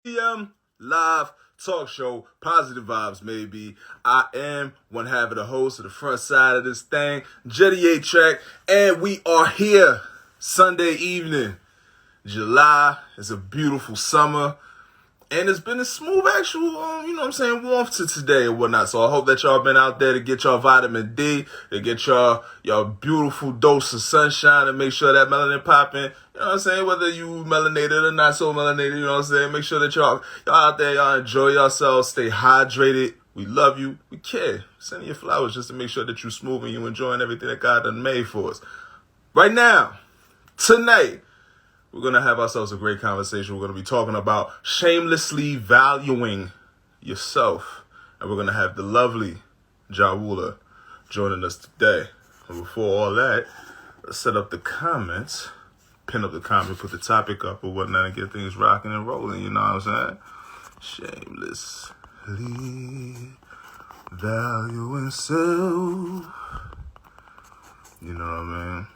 PVM live talk show, positive vibes maybe. I am one half of the host of the front side of this thing, Jeide track, and we are here Sunday evening. July is a beautiful summer. And it's been a smooth actual, warmth to today and whatnot. So I hope that y'all been out there to get y'all vitamin D, to get y'all beautiful dose of sunshine and make sure that melanin popping. You know what I'm saying? Whether you melanated or not so melanated, you know what I'm saying? Make sure that y'all out there, y'all enjoy yourselves, stay hydrated. We love you. We care. Send your flowers just to make sure that you smooth and you enjoying everything that God done made for us. Right now, tonight, we're going to have ourselves a great conversation. We're going to be talking about shamelessly valuing yourself. And we're going to have the lovely Jahwula joining us today. And before all that, let's set up the comments, pin up the comment, put the topic up or whatnot, and get things rocking and rolling. You know what I'm saying? Shamelessly valuing self. You know what I mean?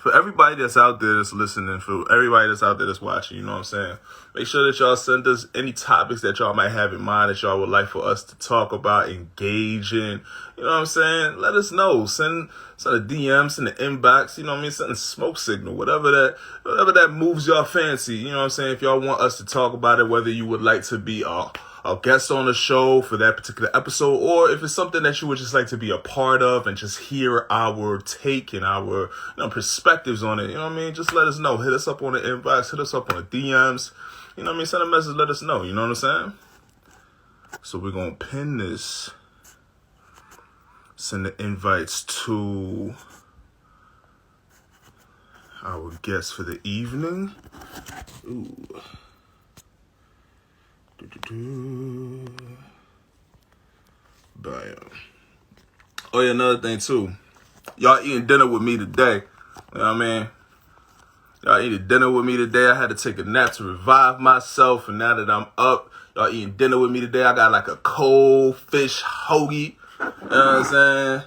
For everybody that's out there that's listening, for everybody that's out there that's watching, you know what I'm saying? Make sure that y'all send us any topics that y'all might have in mind that y'all would like for us to talk about, engage in. You know what I'm saying? Let us know. Send a DM, send an inbox, you know what I mean? Send a smoke signal, whatever that moves y'all fancy. You know what I'm saying? If y'all want us to talk about it, whether you would like to be a guest on the show for that particular episode, or if it's something that you would just like to be a part of and just hear our take and our perspectives on it, you know what I mean? Just let us know. Hit us up on the inbox, hit us up on the DMs, you know what I mean? Send a message, let us know, you know what I'm saying? So we're going to pin this, send the invites to our guests for the evening. Ooh. Bam. Oh yeah, another thing too. Y'all eating dinner with me today. You know what I mean? Y'all eating dinner with me today. I had to take a nap to revive myself, and now that I'm up, y'all eating dinner with me today. I got like a cold fish hoagie. You know what I'm saying?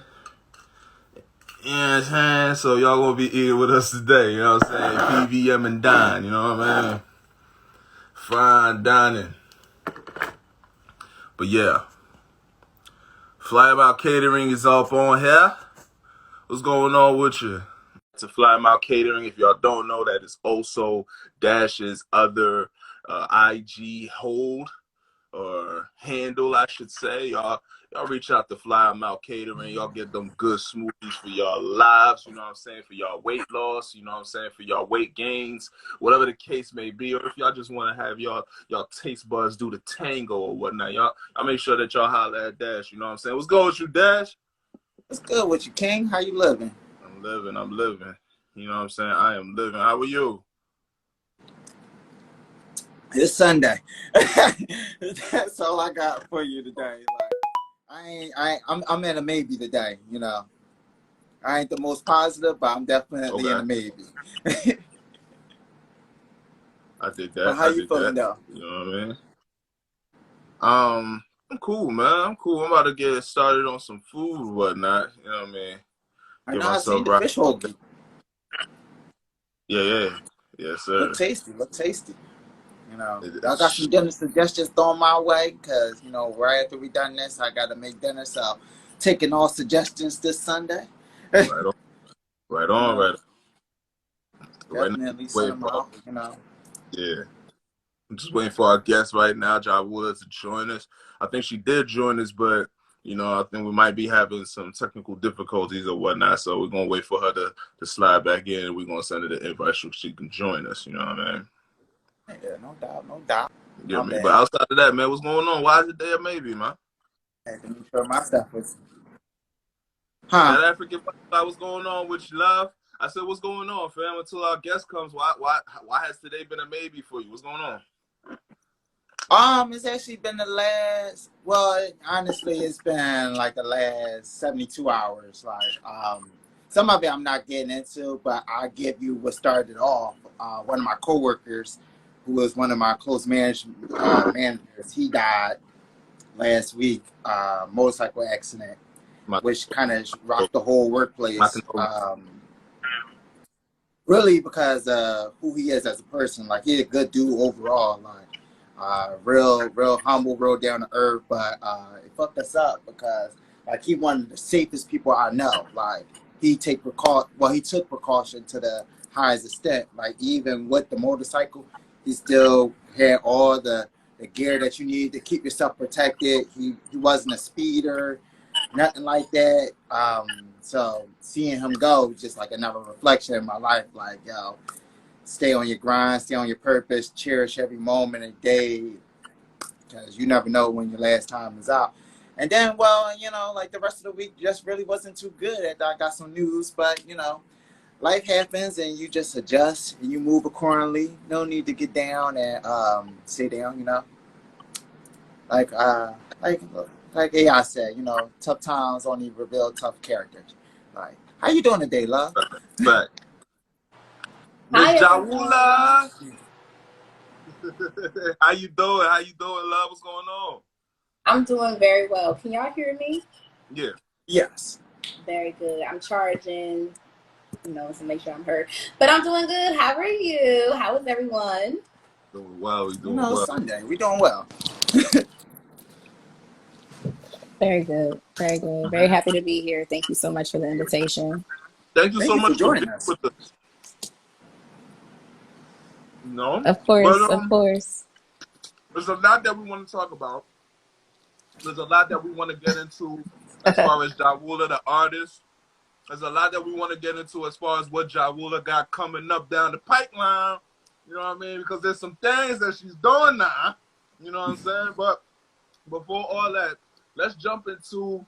You know what I'm saying? So y'all gonna be eating with us today. You know what I'm saying? PVM and dine. You know what I mean? Fine dining. But yeah, Fly Em Out Catering is up on here. What's going on with you? To Fly Em Out Catering, if y'all don't know, that is also Dash's other IG hold or handle, I should say. Y'all reach out to Fly Em Out Catering. Y'all get them good smoothies for y'all lives, you know what I'm saying, for y'all weight loss, you know what I'm saying, for y'all weight gains, whatever the case may be. Or if y'all just want to have y'all taste buds do the tango or whatnot, y'all make sure that y'all holler at Dash, you know what I'm saying. What's good with you, Dash? What's good with you, King? How you living? I'm living. You know what I'm saying? I am living. How are you? It's Sunday. That's all I got for you today. Like, I'm in a maybe today, you know. I ain't the most positive, but I'm definitely in a maybe. I did that. But how you feeling though? You know what I mean? I'm cool, man. I'm cool. I'm about to get started on some food and whatnot. You know what I mean? I know I seen the fish hoagie. Yeah. Yes, sir. Look tasty. You know, I got some dinner suggestions thrown my way because, you know, right after we done this, I got to make dinner. So, taking all suggestions this Sunday. Right on. Definitely send them out, you know. Yeah. I'm just waiting for our guest right now, Jahwula, to join us. I think she did join us, but, you know, I think we might be having some technical difficulties or whatnot. So we're going to wait for her to slide back in, and we're going to send her the invite so she can join us. You know what I mean? Yeah, no doubt. Yeah, man. But outside of that, man, what's going on? Why is it there maybe, man? I had to make sure my stuff was... That African vibe, what's going on with you, love? I said, what's going on, fam? Until our guest comes, why has today been a maybe for you? What's going on? It's actually been the last, well, honestly, it's been like the last 72 hours. Like, some of it I'm not getting into, but I'll give you what started off. One of my coworkers, who was one of my close managers, he died last week, motorcycle accident, which kind of rocked the whole workplace. Really because who he is as a person. Like, he's a good dude overall. Like, Real humble, real down to earth, but it fucked us up because like he one of the safest people I know. Like he took precaution to the highest extent. Like even with the motorcycle, he still had all the gear that you need to keep yourself protected. He wasn't a speeder, nothing like that. So seeing him go was just like another reflection in my life. Like, yo, stay on your grind, stay on your purpose, cherish every moment and day, because you never know when your last time is out. And then, well, you know, like the rest of the week just really wasn't too good. I got some news, but you know, life happens and you just adjust and you move accordingly. No need to get down and sit down, you know. Like AI said, you know, tough times only reveal tough characters. Like, how you doing today, love? But Miss Hi, Jahwula, how you doing? How you doing, love? What's going on? I'm doing very well. Can y'all hear me? Yeah. Yes. Very good. I'm charging, you know, to make sure I'm heard. But I'm doing good. How are you? How is everyone? Doing well. We You doing know, well. Sunday. We doing well. Very good. Very good. Very happy to be here. Thank you so much for the invitation. Thank you Thank so you for much for joining being us. with us. No, Of course, but of course. there's a lot that we want to talk about. There's a lot that we want to get into as far as Jahwula, the artist. There's a lot that we want to get into as far as what Jahwula got coming up down the pipeline. You know what I mean? Because there's some things that she's doing now. You know what I'm saying? But before all that, let's jump into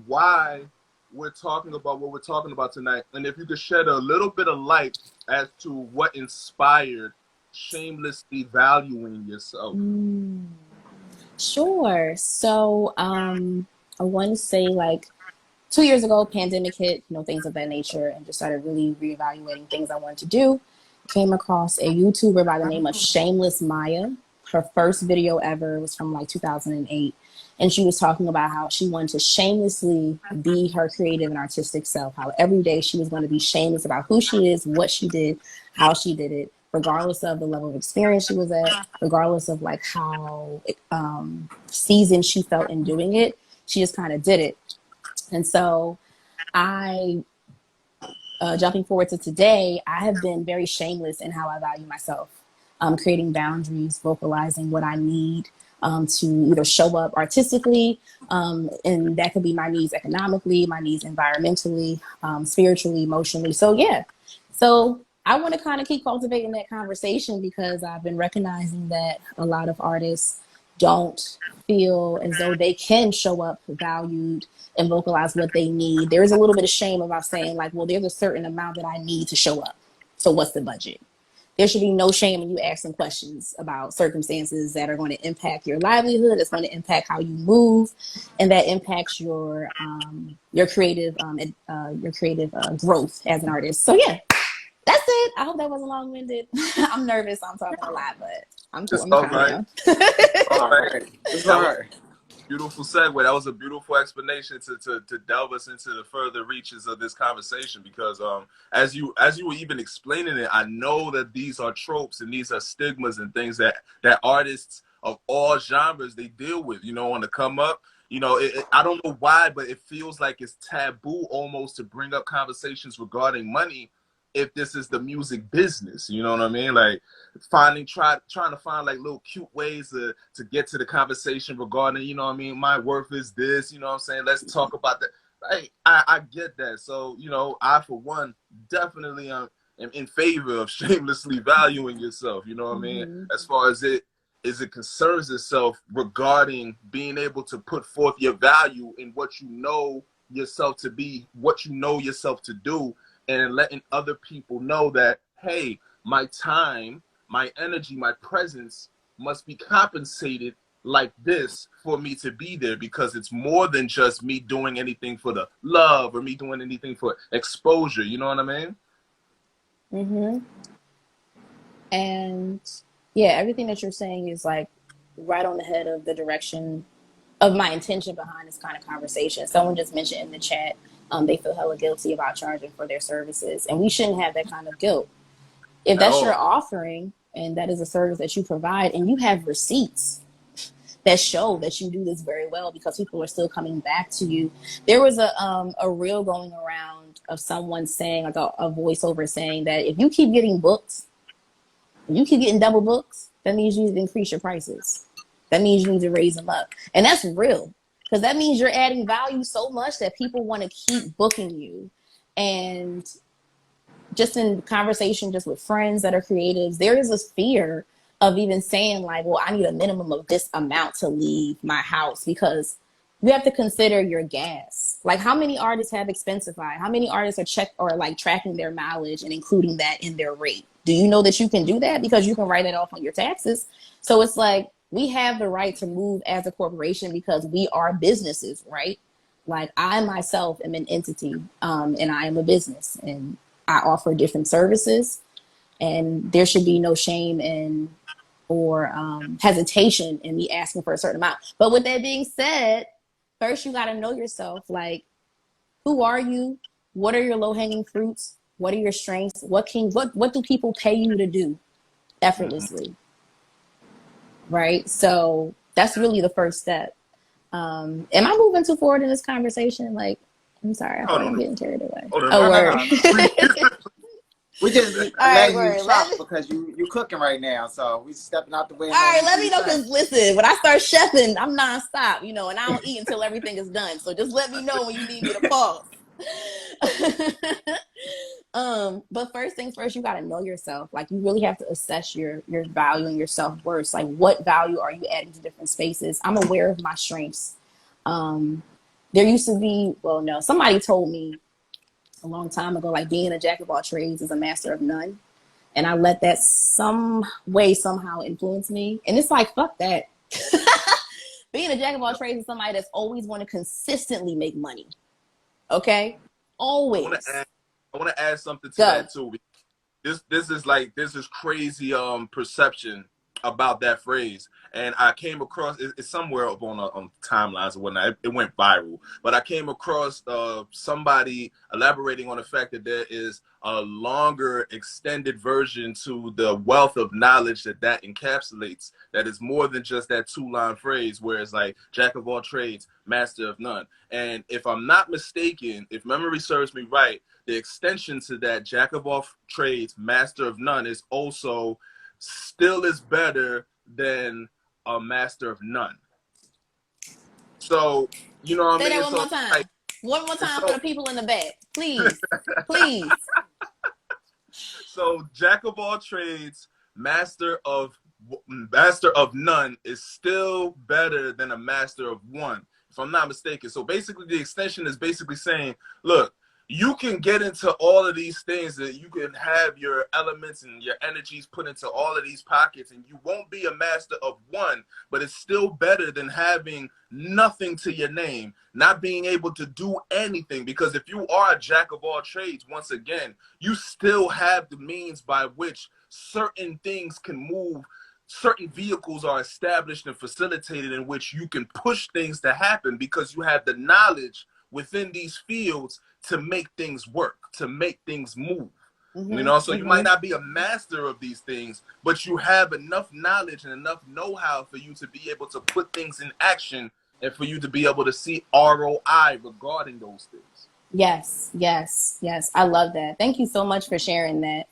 why we're talking about what we're talking about tonight. And if you could shed a little bit of light as to what inspired shamelessly valuing yourself. Sure. So I want to say like 2 years ago, pandemic hit, you know, things of that nature, and just started really reevaluating things I wanted to do. Came across a YouTuber by the name of Shameless Maya. Her first video ever was from like 2008. And she was talking about how she wanted to shamelessly be her creative and artistic self, how every day she was going to be shameless about who she is, what she did, how she did it, regardless of the level of experience she was at, regardless of like how seasoned she felt in doing it. She just kind of did it. And so jumping forward to today, I have been very shameless in how I value myself, creating boundaries, vocalizing what I need to either show up artistically, and that could be my needs economically, my needs environmentally, spiritually, emotionally. So yeah, so I want to kind of keep cultivating that conversation because I've been recognizing that a lot of artists don't feel as though they can show up valued and vocalize what they need. There is a little bit of shame about saying like, well, there's a certain amount that I need to show up. So what's the budget? There should be no shame in you asking questions about circumstances that are going to impact your livelihood. It's going to impact how you move, and that impacts your creative growth as an artist. So yeah, that's it. I hope that wasn't long-winded. I'm nervous. I'm talking a lot, but I'm cool. It's I'm all calm right. down. All right. It's all right. Beautiful segue. That was a beautiful explanation to delve us into the further reaches of this conversation, because as you were even explaining it, I know that these are tropes and these are stigmas and things that artists of all genres they deal with, you know, on the come up. You know, I don't know why, but it feels like it's taboo almost to bring up conversations regarding money if this is the music business. You know what I mean? Like trying to find like little cute ways to get to the conversation regarding, you know what I mean, my worth is this, you know what I'm saying? Let's talk about that. Like, I get that. So, you know, I for one definitely am in favor of shamelessly valuing yourself, you know what I mean? As far as it concerns itself regarding being able to put forth your value in what you know yourself to be, what you know yourself to do, and letting other people know that, hey, my time, my energy, my presence must be compensated like this for me to be there, because it's more than just me doing anything for the love or me doing anything for exposure. You know what I mean? And yeah, everything that you're saying is like right on the head of the direction of my intention behind this kind of conversation. Someone just mentioned in the chat, they feel hella guilty about charging for their services, and we shouldn't have that kind of guilt. If that's your offering, and that is a service that you provide, and you have receipts that show that you do this very well because people are still coming back to you. There was a reel going around of someone saying, like a voiceover saying that if you keep getting booked, if you keep getting double books, that means you need to increase your prices. That means you need to raise them up. And that's real, because that means you're adding value so much that people want to keep booking you. And just in conversation just with friends that are creatives, there is this fear of even saying like, well, I need a minimum of this amount to leave my house, because you have to consider your gas. Like, how many artists have Expensify? How many artists are tracking their mileage and including that in their rate? Do you know that you can do that? Because you can write it off on your taxes. So it's like, we have the right to move as a corporation because we are businesses, right? Like, I myself am an entity, and I am a business, and I offer different services, and there should be no shame in or hesitation in me asking for a certain amount. But with that being said, first you got to know yourself. Like, who are you? What are your low-hanging fruits? What are your strengths? What do people pay you to do effortlessly? Right? So that's really the first step. Am I moving too forward in this conversation? Like, I'm sorry, I feel like I'm getting carried away. Oh, word. We just All right, letting you word. chop because you cooking right now, so we stepping out the way. All right, let me know, because listen, when I start chefing, I'm nonstop, and I don't eat until everything is done. So just let me know when you need me to pause. But first things first, you got to know yourself. Like, you really have to assess your value and your self-worth. Like, what value are you adding to different spaces? I'm aware of my strengths. There used to be, somebody told me a long time ago, like, being a jack of all trades is a master of none. And I let that some way, somehow influence me. And it's like, fuck that. Being a jack of all trades is somebody that's always want to consistently make money. Okay? Always. I want to add something to that too. This is crazy perception about that phrase, and I came across it's somewhere up on timelines or whatnot. It went viral, but I came across somebody elaborating on the fact that there is a longer, extended version to the wealth of knowledge that encapsulates. That is more than just that 2-line phrase, where it's like jack of all trades, master of none. And if I'm not mistaken, if memory serves me right, the extension to that jack of all trades, master of none is also still is better than a master of none. So, you know what I mean? Say that one more time. One more time for the people in the back. Please. Please. So, jack of all trades, master of none is still better than a master of one, if I'm not mistaken. So basically the extension is basically saying, look, you can get into all of these things, that you can have your elements and your energies put into all of these pockets, and you won't be a master of one, but it's still better than having nothing to your name, not being able to do anything. Because if you are a jack of all trades, once again, you still have the means by which certain things can move. Certain vehicles are established and facilitated in which you can push things to happen, because you have the knowledge within these fields to make things work, to make things move. So you might not be a master of these things, but you have enough knowledge and enough know-how for you to be able to put things in action, and for you to be able to see ROI regarding those things. Yes. I love that. Thank you so much for sharing that.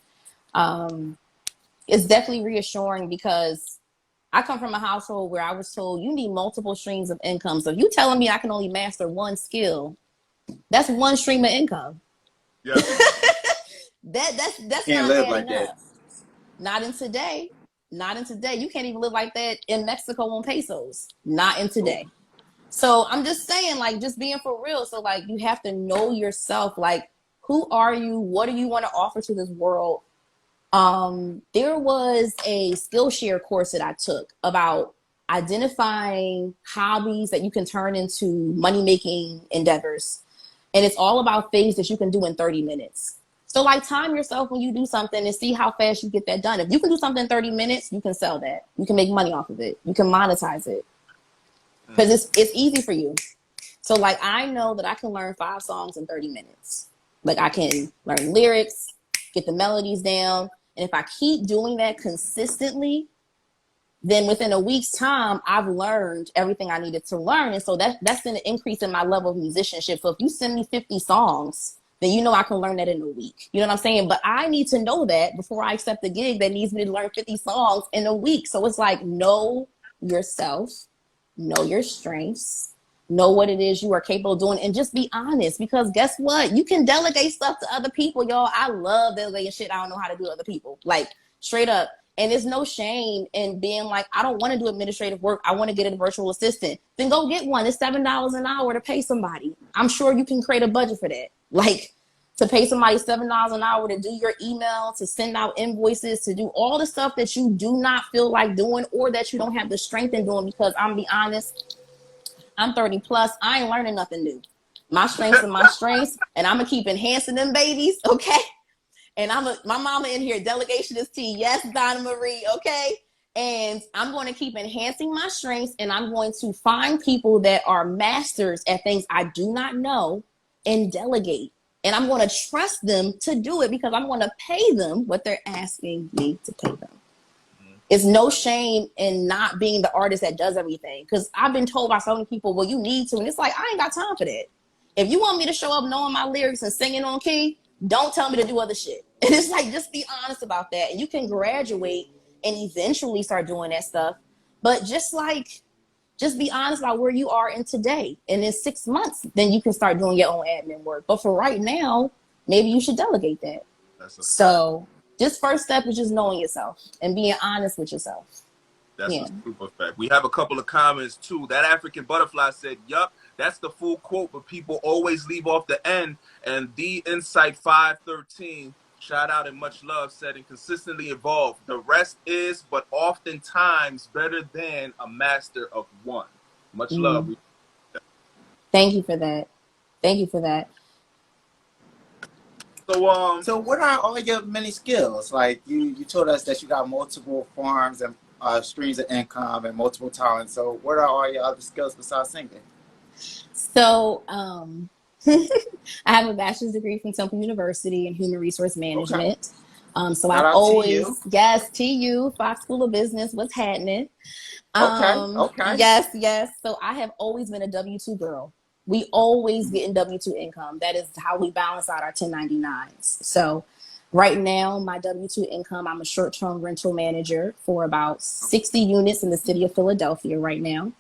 It's definitely reassuring, because I come from a household where I was told you need multiple streams of income. So if you telling me I can only master one skill, that's one stream of income. Yeah. that's can't not live adding like up. that. Not in today. You can't even live like that in Mexico on pesos. Not in today. So I'm just saying, like, just being for real. So, like, you have to know yourself. Like, who are you? What do you want to offer to this world? There was a Skillshare course that I took about identifying hobbies that you can turn into money-making endeavors. And it's all about things that you can do in 30 minutes. So, like, time yourself when you do something and see how fast you get that done. If you can do something in 30 minutes, you can sell that. You can make money off of it. You can monetize it. Because it's easy for you. So, like, I know that I can learn 5 songs in 30 minutes. Like, I can learn lyrics, get the melodies down, And if I keep doing that consistently, then within a week's time, I've learned everything I needed to learn. And so that's going to increase in my level of musicianship. So if you send me 50 songs, then you know I can learn that in a week. You know what I'm saying? But I need to know that before I accept a gig that needs me to learn 50 songs in a week. So it's like, know yourself, know your strengths, know what it is you are capable of doing, and just be honest. Because guess what? You can delegate stuff to other people, y'all. I love delegating shit I don't know how to do to other people. Like, straight up. And there's no shame in being like, I don't want to do administrative work. I want to get a virtual assistant. Then go get one. It's $7 an hour to pay somebody. I'm sure you can create a budget for that. Like, to pay somebody $7 an hour to do your email, to send out invoices, to do all the stuff that you do not feel like doing or that you don't have the strength in doing. Because I'm be honest, I'm 30 plus. I ain't learning nothing new. My strengths are my strengths, and I'm going to keep enhancing them babies, okay? And my mama in here, delegation is tea. Yes, Donna Marie, okay? And I'm going to keep enhancing my strengths, and I'm going to find people that are masters at things I do not know and delegate. And I'm going to trust them to do it because I'm going to pay them what they're asking me to pay them. It's no shame in not being the artist that does everything. Because I've been told by so many people, well, you need to. And it's like, I ain't got time for that. If you want me to show up knowing my lyrics and singing on key, don't tell me to do other shit. And it's like, just be honest about that. And you can graduate and eventually start doing that stuff. But just be honest about where you are in today. And in 6 months, then you can start doing your own admin work. But for right now, maybe you should delegate that. So just first step is just knowing yourself and being honest with yourself. That's a super fact. We have a couple of comments too. That African butterfly said, yup, that's the full quote, but people always leave off the end. And the Insight 513, shout out and much love, said, and consistently evolve. The rest is, but oftentimes better than a master of one. Much love. Thank you for that. Thank you for that. So what are all your many skills? Like you told us that you got multiple forms and streams of income and multiple talents. So what are all your other skills besides singing? So I have a bachelor's degree from Temple University in human resource management. So I've always, yes, TU, Fox School of Business, what's happening? Okay. Yes. So I have always been a W-2 girl. We always get in W-2 income. That is how we balance out our 1099s. So right now, my W-2 income, I'm a short-term rental manager for about 60 units in the city of Philadelphia right now.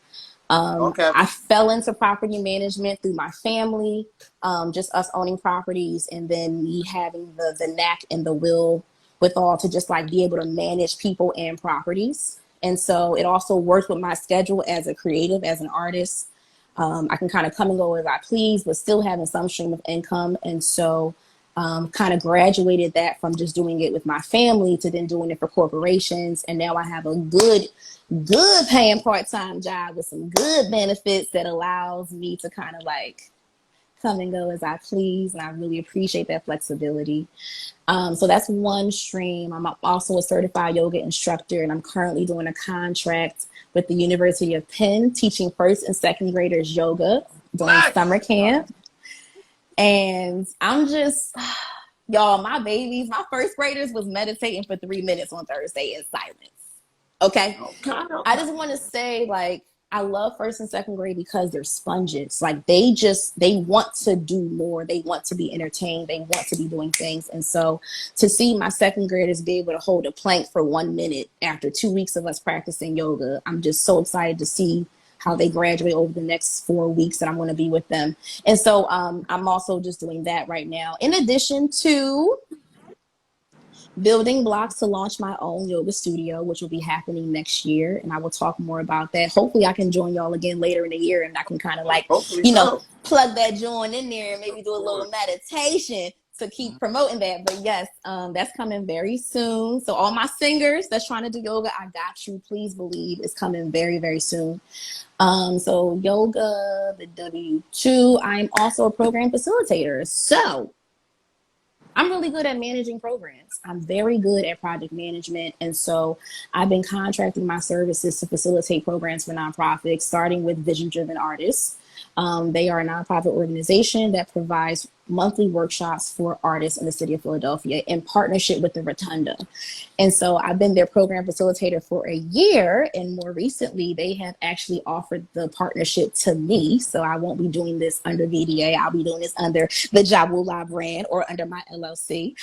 I fell into property management through my family, just us owning properties, and then me having the knack and the will with all to just like be able to manage people and properties. And so it also works with my schedule as a creative, as an artist. I can kind of come and go as I please, but still having some stream of income. And so kind of graduated that from just doing it with my family to then doing it for corporations. And now I have a good paying part-time job with some good benefits that allows me to kind of like come and go as I please. And I really appreciate that flexibility. So that's one stream. I'm also a certified yoga instructor, and I'm currently doing a contract with the University of Penn, teaching first and second graders yoga during summer camp. And I'm just, y'all, my babies, my first graders was meditating for 3 minutes on Thursday in silence. Okay. I just want to say, like, I love first and second grade because they're sponges. Like they want to do more. They want to be entertained. They want to be doing things. And so to see my second graders be able to hold a plank for 1 minute after 2 weeks of us practicing yoga, I'm just so excited to see how they graduate over the next 4 weeks that I'm going to be with them. And so I'm also just doing that right now, in addition to building blocks to launch my own yoga studio, which will be happening next year. And I will talk more about that. Hopefully I can join y'all again later in the year, and I can kind of like, plug that joint in there and maybe do a little meditation to keep promoting that. But yes, that's coming very soon. So all my singers that's trying to do yoga, I got you. Please believe it's coming very, very soon. So yoga, the W-2, I'm also a program facilitator. So I'm really good at managing programs. I'm very good at project management. And so I've been contracting my services to facilitate programs for nonprofits, starting with vision-driven artists. They are a nonprofit organization that provides monthly workshops for artists in the city of Philadelphia in partnership with the Rotunda. And so I've been their program facilitator for a year, and more recently they have actually offered the partnership to me. So I won't be doing this under VDA. I'll be doing this under the Jahwula brand or under my LLC.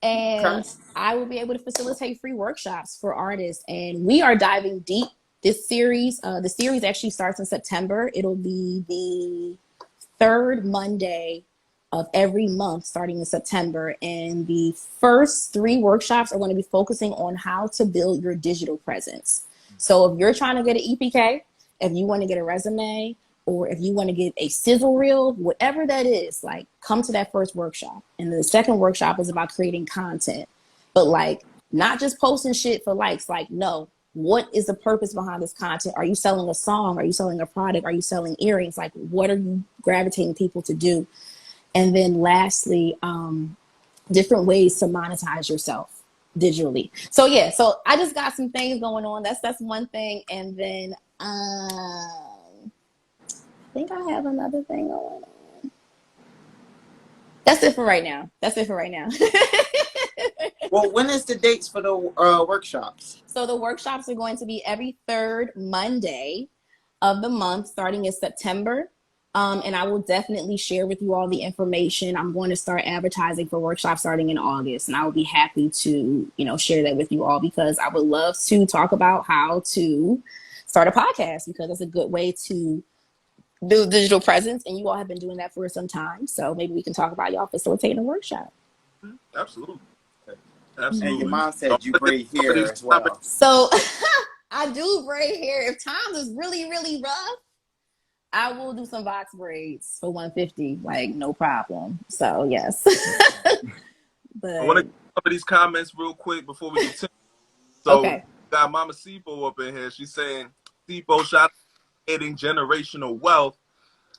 And I will be able to facilitate free workshops for artists. And we are diving deep this series. The series actually starts in September. It'll be the third Monday of every month starting in September. And the first 3 workshops are going to be focusing on how to build your digital presence. So if you're trying to get an EPK, if you want to get a resume, or if you want to get a sizzle reel, whatever that is, like, come to that first workshop. And the second workshop is about creating content, but like not just posting shit for likes. Like, no, what is the purpose behind this content? Are you selling a song? Are you selling a product? Are you selling earrings? Like, what are you gravitating people to do? And then lastly, different ways to monetize yourself digitally. So yeah, so I just got some things going on. That's one thing. And then I think I have another thing going on. That's it for right now. Well, when is the dates for the workshops? So the workshops are going to be every third Monday of the month, starting in September. And I will definitely share with you all the information. I'm going to start advertising for workshops starting in August, and I will be happy to, share that with you all, because I would love to talk about how to start a podcast, because it's a good way to build digital presence, and you all have been doing that for some time. So maybe we can talk about y'all facilitating a workshop. Absolutely. And your mom said you braid hair as well. So I do braid hair. If times is really, really rough, I will do some box braids for $150, like, no problem. So yes. But I want to get some of these comments real quick before we continue. So okay. Got Mama Sipo up in here. She's saying, Sipo, shout out to creating generational wealth.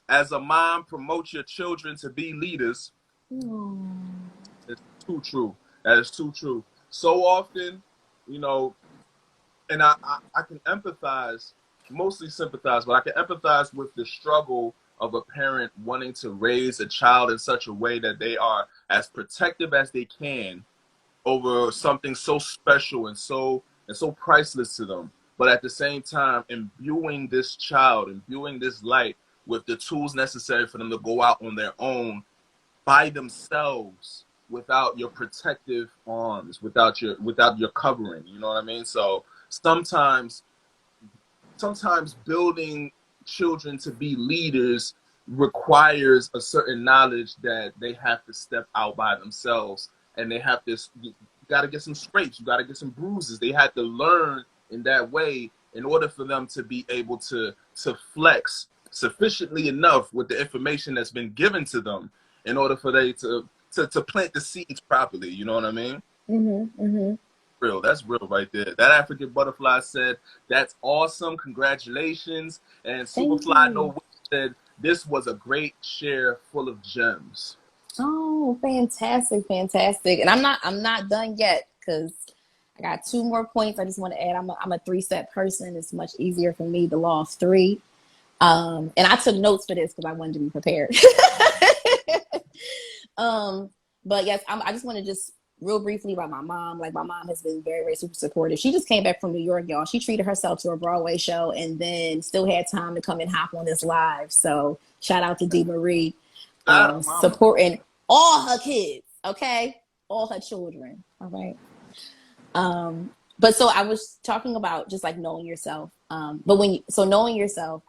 As a mom, promote your children to be leaders. It's too true. That is too true. So often, and I can empathize, mostly sympathize, but I can empathize with the struggle of a parent wanting to raise a child in such a way that they are as protective as they can over something so special and so priceless to them. But at the same time, imbuing this light with the tools necessary for them to go out on their own by themselves, without your protective arms, without your covering. You know what I mean? So sometimes building children to be leaders requires a certain knowledge that they have to step out by themselves, and they have this. You got to get some scrapes, you got to get some bruises. They had to learn in that way in order for them to be able to flex sufficiently enough with the information that's been given to them, in order for they to plant the seeds properly. You know what I mean? Real. That's real right there. That African butterfly said, "That's awesome. Congratulations." And Superfly No Wish said, "This was a great share full of gems." Oh, fantastic. And I'm not done yet, because I got 2 more points I just want to add. I'm a 3-step person. It's much easier for me, the law of 3. And I took notes for this because I wanted to be prepared. But yes, I just want to just real briefly about my mom. Like, my mom has been very, very super supportive. She just came back from New York, y'all. She treated herself to a Broadway show and then still had time to come and hop on this live. So shout out to D. Marie, supporting all her kids, okay? All her children, all right? But so I was talking about just like knowing yourself. Knowing yourself,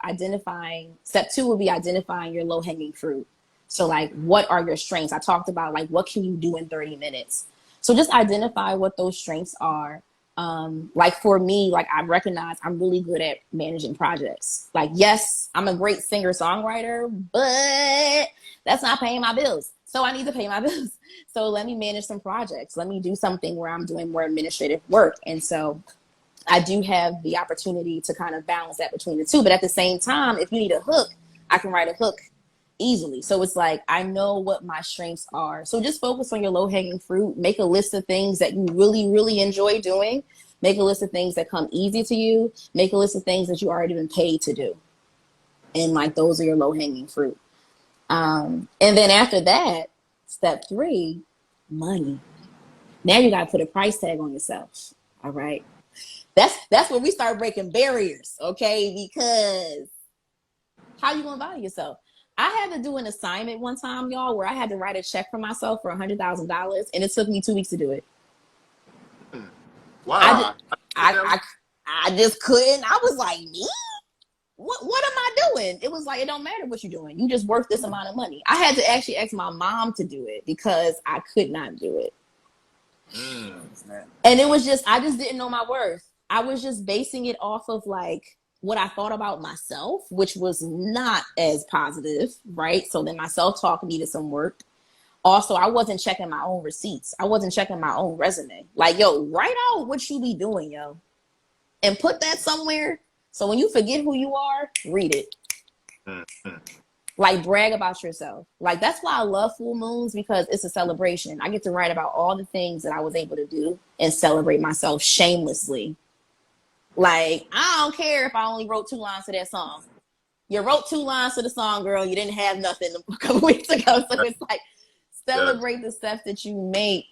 step 2 would be identifying your low-hanging fruit. So like, what are your strengths? I talked about like, what can you do in 30 minutes? So just identify what those strengths are. Like for me, like, I recognize I'm really good at managing projects. Like, yes, I'm a great singer-songwriter, but that's not paying my bills. So I need to pay my bills. So let me manage some projects. Let me do something where I'm doing more administrative work. And so I do have the opportunity to kind of balance that between the 2. But at the same time, if you need a hook, I can write a hook easily. So it's like, I know what my strengths are. So just focus on your low-hanging fruit. Make a list of things that you really, really enjoy doing. Make a list of things that come easy to you. Make a list of things that you already been paid to do. And like, those are your low hanging fruit. And then after that, step 3, money. Now you got to put a price tag on yourself. All right. That's where we start breaking barriers. Okay. Because how you going to value yourself? I had to do an assignment one time, y'all, where I had to write a check for myself for $100,000, and it took me 2 weeks to do it. Wow. I just couldn't. I was like, me? What am I doing? It was like, it don't matter what you're doing. You just worth this amount of money. I had to actually ask my mom to do it because I could not do it. And it was just, I just didn't know my worth. I was just basing it off of like what I thought about myself, which was not as positive, right? So then my self-talk needed some work. Also, I wasn't checking my own receipts. I wasn't checking my own resume. Like, yo, write out what you be doing, yo, and put that somewhere. So when you forget who you are, read it. Like, brag about yourself. Like, that's why I love full moons, because it's a celebration. I get to write about all the things that I was able to do and celebrate myself shamelessly. Like, I don't care if I only wrote 2 lines to that song. You wrote 2 lines to the song, girl. You didn't have nothing a couple weeks ago. So it's like, celebrate the stuff that you make,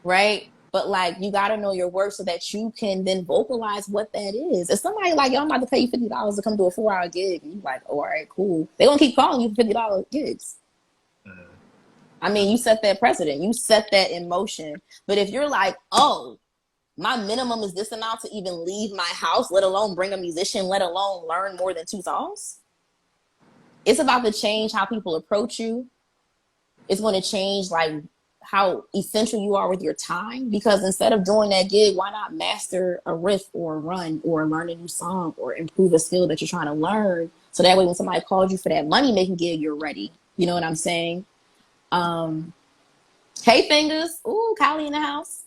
right? But like, you got to know your worth so that you can then vocalize what that is. If somebody like, yo, I'm about to pay you $50 to come do a 4-hour gig, and you like, oh, all right, cool. They're going to keep calling you for $50 gigs. I mean, you set that precedent. You set that in motion. But if you're like, oh, my minimum is this amount to even leave my house, let alone bring a musician, let alone learn more than 2 songs. It's about to change how people approach you. It's going to change like how essential you are with your time, because instead of doing that gig, why not master a riff or a run or learn a new song or improve a skill that you're trying to learn? So that way, when somebody calls you for that money making gig, you're ready. You know what I'm saying? Hey, fingers. Ooh, Kylie in the house.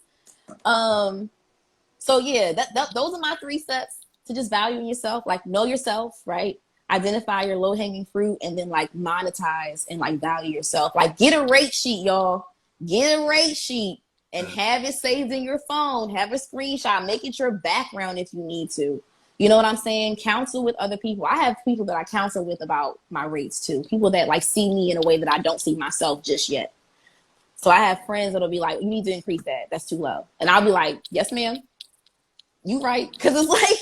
So yeah, those are my 3 steps to just valuing yourself. Like, know yourself, right? Identify your low-hanging fruit, and then like monetize and like value yourself. Like, get a rate sheet, y'all. Get a rate sheet and have it saved in your phone. Have a screenshot. Make it your background if you need to. You know what I'm saying? Counsel with other people. I have people that I counsel with about my rates too. People that like see me in a way that I don't see myself just yet. So I have friends that'll be like, you need to increase that. That's too low. And I'll be like, yes, ma'am. You right. Because it's like,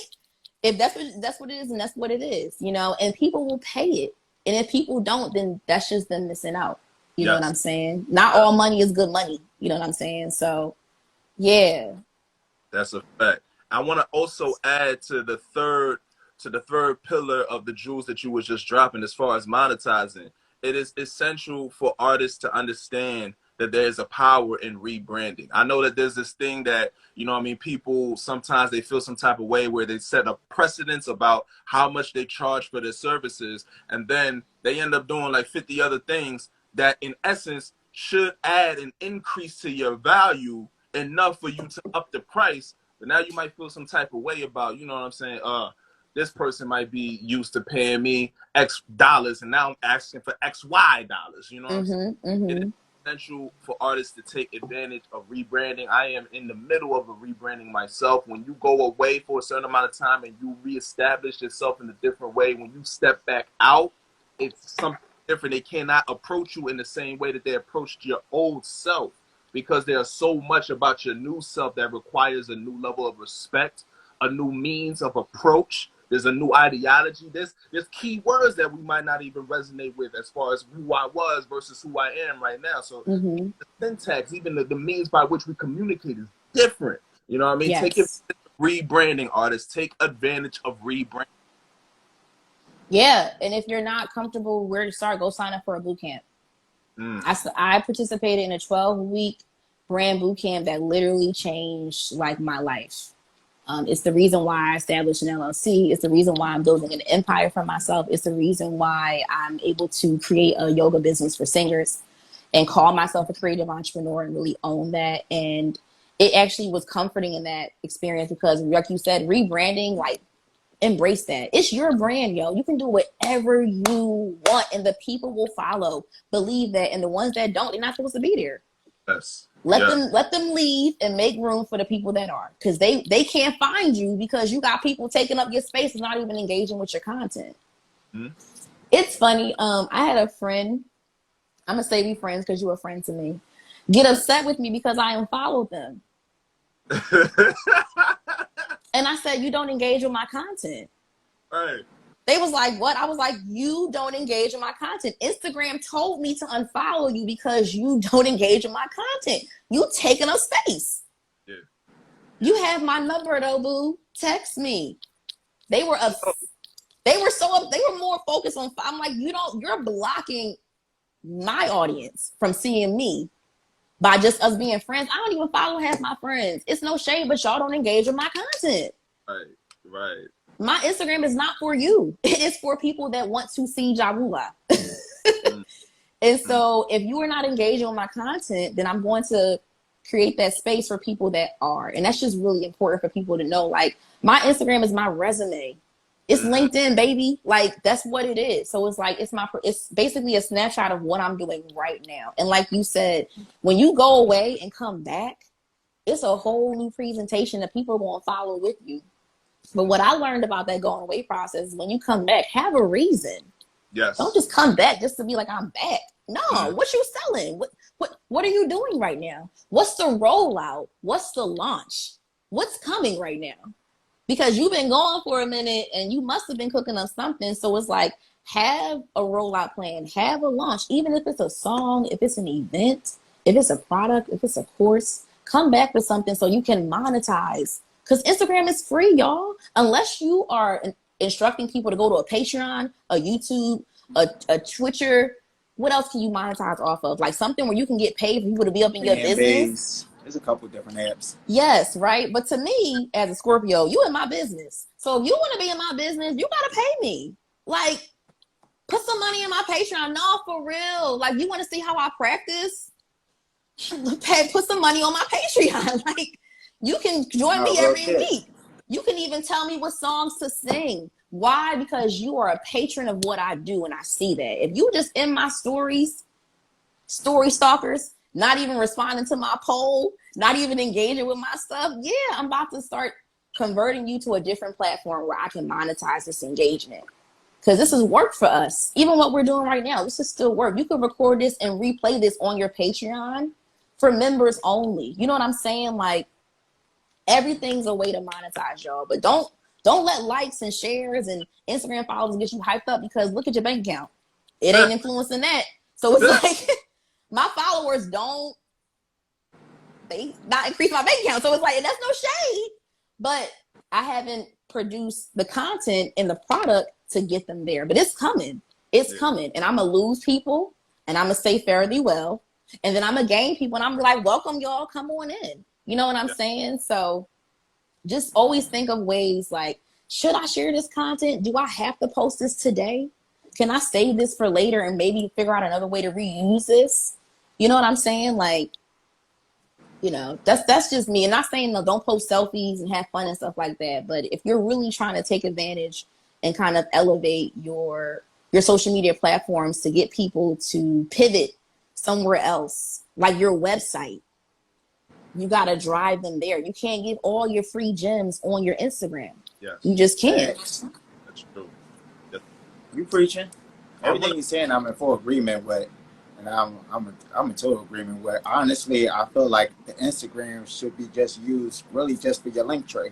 if that's what it is, and that's what it is, you know, and people will pay it. And if people don't, then that's just them missing out. You know what I'm saying? Not all money is good money. You know what I'm saying? So, yeah. That's a fact. I want to also add to the third pillar of the jewels that you was just dropping as far as monetizing. It is essential for artists to understand that there's a power in rebranding. I know that there's this thing that, you know what I mean, people sometimes they feel some type of way where they set a precedence about how much they charge for their services, and then they end up doing like 50 other things that in essence should add an increase to your value enough for you to up the price. But now you might feel some type of way about, you know what I'm saying, this person might be used to paying me X dollars, and now I'm asking for XY dollars. You know what I'm saying? It is essential for artists to take advantage of rebranding. I am in the middle of a rebranding myself. When you go away for a certain amount of time and you reestablish yourself in a different way, when you step back out, it's something different. They cannot approach you in the same way that they approached your old self, because there's so much about your new self that requires a new level of respect, a new means of approach. There's a new ideology. There's key words that we might not even resonate with as far as who I was versus who I am right now. So the syntax, even the means by which we communicate is different. You know what I mean? Yes. Take advantage of rebranding, artists. Take advantage of rebranding. Yeah, and if you're not comfortable where to start, go sign up for a boot camp. I participated in a 12-week brand boot camp that literally changed like my life. It's the reason why I established an LLC. It's the reason why I'm building an empire for myself. It's the reason why I'm able to create a yoga business for singers and call myself a creative entrepreneur and really own that. And it actually was comforting in that experience because, like you said, rebranding, like, embrace that. It's your brand, yo. You can do whatever you want and the people will follow. Believe that. And the ones that don't, they're not supposed to be there. Yes. Let them leave and make room for the people that are, because they can't find you because you got people taking up your space and not even engaging with your content. Hmm? It's funny. I had a friend. I'm gonna say we friends because you're a friend to me. Get upset with me because I unfollowed them, and I said you don't engage with my content. Right. They was like, what? I was like, you don't engage in my content. Instagram told me to unfollow you because you don't engage in my content. You taking up space. Yeah. You have my number though, boo. Text me. They were they were more focused on, I'm like, you're blocking my audience from seeing me by just us being friends. I don't even follow half my friends. It's no shade, but y'all don't engage with my content. Right. Right. My Instagram is not for you. It is for people that want to see Jahwula. And so if you are not engaging with my content, then I'm going to create that space for people that are. And that's just really important for people to know. Like, my Instagram is my resume. It's LinkedIn, baby. Like, that's what it is. So it's like, it's basically a snapshot of what I'm doing right now. And like you said, when you go away and come back, it's a whole new presentation that people are going to follow with you. But what I learned about that going away process is when you come back, have a reason. Yes. Don't just come back just to be like, I'm back. No, what you selling? What are you doing right now? What's the rollout? What's the launch? What's coming right now? Because you've been gone for a minute and you must have been cooking up something. So it's like, have a rollout plan, have a launch, even if it's a song, if it's an event, if it's a product, if it's a course, come back with something so you can monetize. Because Instagram is free, y'all. Unless you are instructing people to go to a Patreon, a YouTube, a Twitcher. What else can you monetize off of? Like something where you can get paid for people to be up in your business. There's a couple different apps. Yes, right. But to me, as a Scorpio, you in my business. So if you want to be in my business, you got to pay me. Like, put some money in my Patreon. No, for real. Like, you want to see how I practice? Put some money on my Patreon. Like, you can join me every week. You can even tell me what songs to sing. Why? Because you are a patron of what I do, and I see that. If you just in my stories, story stalkers, not even responding to my poll, not even engaging with my stuff, yeah, I'm about to start converting you to a different platform where I can monetize this engagement. Because this is work for us. Even what we're doing right now, this is still work. You can record this and replay this on your Patreon for members only. You know what I'm saying? Like, everything's a way to monetize, y'all. But don't let likes and shares and Instagram followers get you hyped up, because look at your bank account. It ain't influencing that. So it's like, my followers they not increase my bank account. So it's like, that's no shade. But I haven't produced the content and the product to get them there. But it's coming. It's coming. And I'm going to lose people, and I'm going to say fare thee well. And then I'm going to gain people, and I'm going to be like, welcome, y'all. Come on in. You know what I'm saying? So just always think of ways like, should I share this content? Do I have to post this today? Can I save this for later and maybe figure out another way to reuse this? You know what I'm saying? Like, you know, that's just me. And not saying, no, don't post selfies and have fun and stuff like that. But if you're really trying to take advantage and kind of elevate your social media platforms to get people to pivot somewhere else, like your website, you got to drive them there. You can't give all your free gems on your Instagram. Yes. You just can't. That's true. Yes. You preaching? Everything you're saying, I'm in full agreement with, and I'm in total agreement with. Honestly, I feel like the Instagram should be just used really just for your link tray.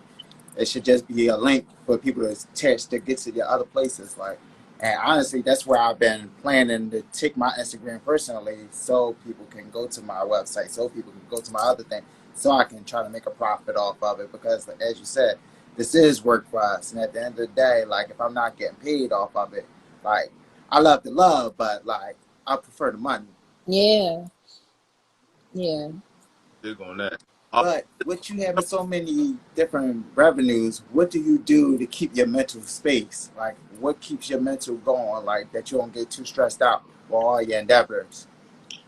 It should just be a link for people to attach to get to the other places. Like, and honestly, that's where I've been planning to take my Instagram personally, so people can go to my website, so people can go to my other thing, so I can try to make a profit off of it. Because, as you said, this is work for us. And at the end of the day, like, if I'm not getting paid off of it, like, I love the love, but like, I prefer the money. Yeah. Yeah. Big on that. But with you having so many different revenues, what do you do to keep your mental space? Like, what keeps your mental going, like, that you don't get too stressed out for all your endeavors?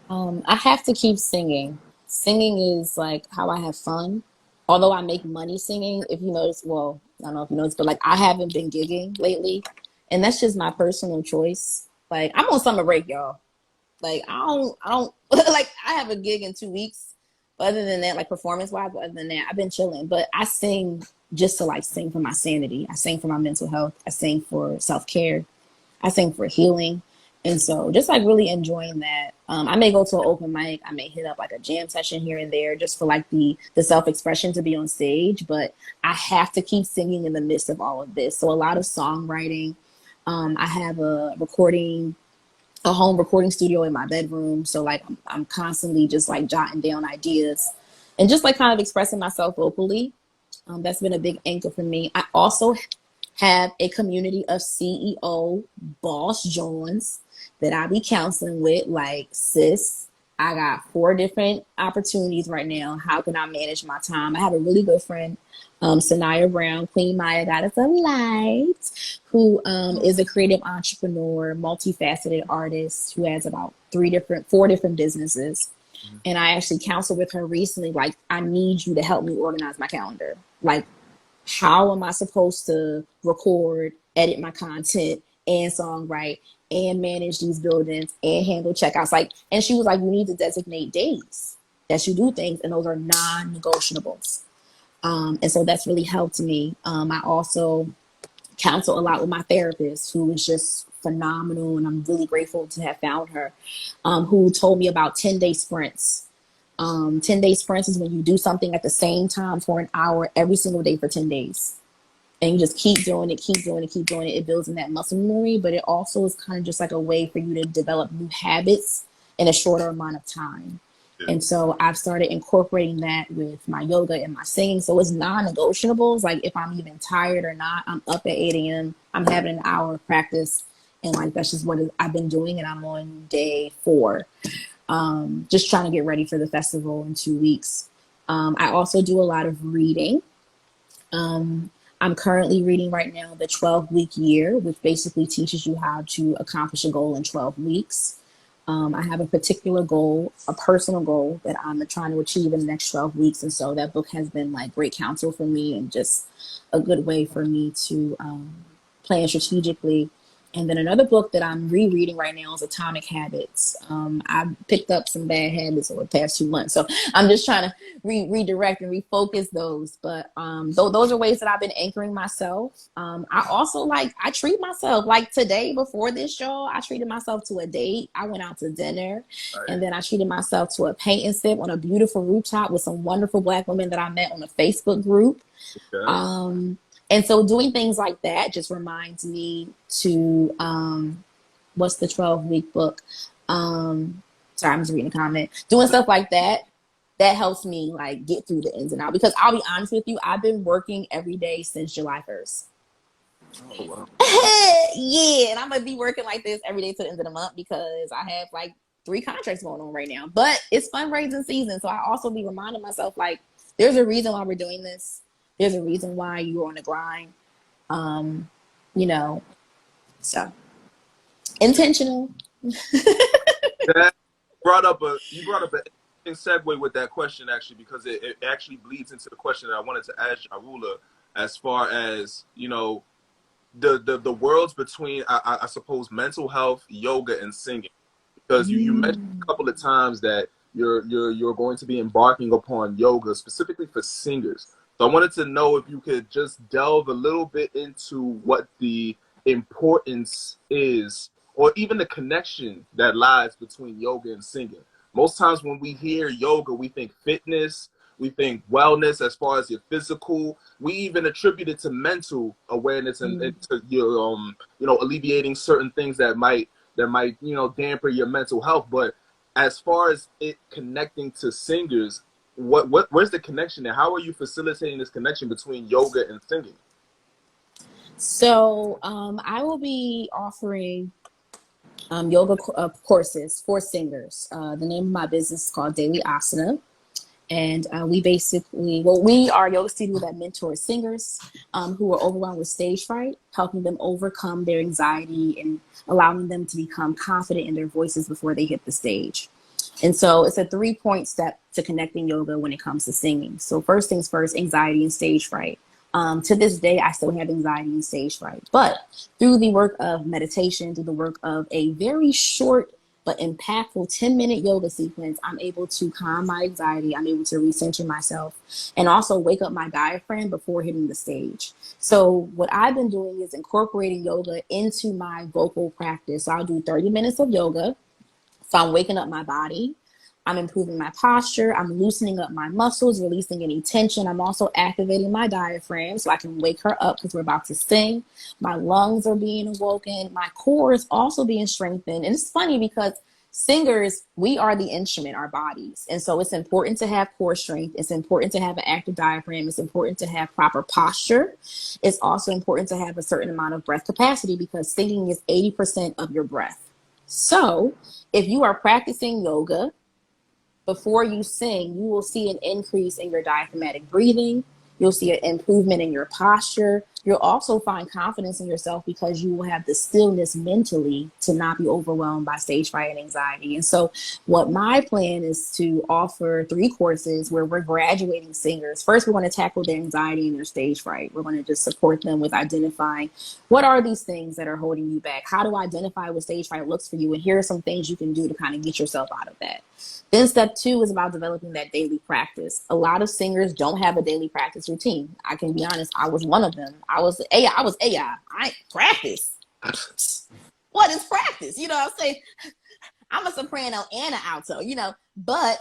I have to keep singing. Singing is like how I have fun. Although I make money singing, if you notice, well, I don't know if you noticed, but like, I haven't been gigging lately. And that's just my personal choice. Like, I'm on summer break, y'all. Like, I don't like, I have a gig in 2 weeks. But other than that, like, performance-wise, but other than that, I've been chilling. But I sing just to, like, sing for my sanity. I sing for my mental health. I sing for self-care. I sing for healing. And so just like really enjoying that. I may go to an open mic. I may hit up like a jam session here and there just for like the self-expression to be on stage. But I have to keep singing in the midst of all of this. So a lot of songwriting. I have a home recording studio in my bedroom. So like I'm constantly just like jotting down ideas and just like kind of expressing myself vocally. That's been a big anchor for me. I also have a community of CEO boss Johns that I be counseling with. Like, sis, I got 4 different opportunities right now. How can I manage my time? I have a really good friend, Sanaya Brown, Queen Maya Goddess of Light, who is a creative entrepreneur, multifaceted artist who has about 4 different businesses. And I actually counseled with her recently, like, I need you to help me organize my calendar. Like, how am I supposed to record, edit my content, and songwrite, and manage these buildings, and handle checkouts? Like, and she was like, you need to designate days that you do things, and those are non-negotiables. And so that's really helped me. I also counsel a lot with my therapist, who is just phenomenal, and I'm really grateful to have found her, who told me about 10-day sprints. 10-day sprints is when you do something at the same time for an hour every single day for 10 days. And you just keep doing it, keep doing it, keep doing it. It builds in that muscle memory, but it also is kind of just like a way for you to develop new habits in a shorter amount of time. Yeah. And so I've started incorporating that with my yoga and my singing. So it's non-negotiables. Like, if I'm even tired or not, I'm up at 8 a.m. I'm having an hour of practice. And like, that's just what I've been doing. And I'm on day 4. Just trying to get ready for the festival in 2 weeks. I also do a lot of reading. I'm currently reading right now the 12-week year, which basically teaches you how to accomplish a goal in 12 weeks. I have a particular goal, a personal goal that I'm trying to achieve in the next 12 weeks. And so that book has been like great counsel for me and just a good way for me to plan strategically. And then another book that I'm rereading right now is Atomic Habits. I picked up some bad habits over the past 2 months. So I'm just trying to redirect and refocus those. But those are ways that I've been anchoring myself. I also I treat myself. Like today, before this show, I treated myself to a date. I went out to dinner. Right. And then I treated myself to a paint and sip on a beautiful rooftop with some wonderful Black women that I met on a Facebook group. Okay. And so doing things like that just reminds me to, what's the 12-week book? Sorry, I'm just reading a comment. Doing stuff like that helps me like get through the ins and outs. Because I'll be honest with you, I've been working every day since July 1st. Oh, wow. Yeah, and I'm going to be working like this every day to the end of the month because I have like 3 contracts going on right now. But it's fundraising season, so I also be reminding myself, like, there's a reason why we're doing this. There's a reason why you're on the grind, so intentional. That you brought up an interesting segue with that question, actually, because it actually bleeds into the question that I wanted to ask Jahwula, as far as, the worlds between, I suppose, mental health, yoga, and singing, because you mentioned a couple of times that you're going to be embarking upon yoga specifically for singers. So I wanted to know if you could just delve a little bit into what the importance is, or even the connection that lies between yoga and singing. Most times when we hear yoga, we think fitness, we think wellness as far as your physical. We even attribute it to mental awareness and to your, alleviating certain things that might damper your mental health. But as far as it connecting to singers, where's the connection there? How are you facilitating this connection between yoga and singing? So I will be offering yoga courses for singers. The name of my business is called Daily Asana. And we are a yoga studio that mentors singers who are overwhelmed with stage fright, helping them overcome their anxiety and allowing them to become confident in their voices before they hit the stage. And so it's a 3-point step to connecting yoga when it comes to singing. So first things first, anxiety and stage fright. To this day, I still have anxiety and stage fright. But through the work of meditation, through the work of a very short but impactful 10-minute yoga sequence, I'm able to calm my anxiety. I'm able to recenter myself and also wake up my diaphragm before hitting the stage. So what I've been doing is incorporating yoga into my vocal practice. So I'll do 30 minutes of yoga. So I'm waking up my body. I'm improving my posture. I'm loosening up my muscles, releasing any tension. I'm also activating my diaphragm so I can wake her up because we're about to sing. My lungs are being awoken. My core is also being strengthened. And it's funny because singers, we are the instrument, our bodies. And so it's important to have core strength. It's important to have an active diaphragm. It's important to have proper posture. It's also important to have a certain amount of breath capacity because singing is 80% of your breath. So if you are practicing yoga, before you sing, you will see an increase in your diaphragmatic breathing. You'll see an improvement in your posture. You'll also find confidence in yourself because you will have the stillness mentally to not be overwhelmed by stage fright and anxiety. And so what my plan is to offer 3 courses where we're graduating singers. First, we're going to tackle their anxiety and their stage fright. We're going to just support them with identifying what are these things that are holding you back? How to identify what stage fright looks for you? And here are some things you can do to kind of get yourself out of that. Then step 2 is about developing that daily practice. A lot of singers don't have a daily practice routine. I can be honest, I was one of them. I was AI. I ain't practice. What is practice? You know what I'm saying? I'm a soprano and an alto, but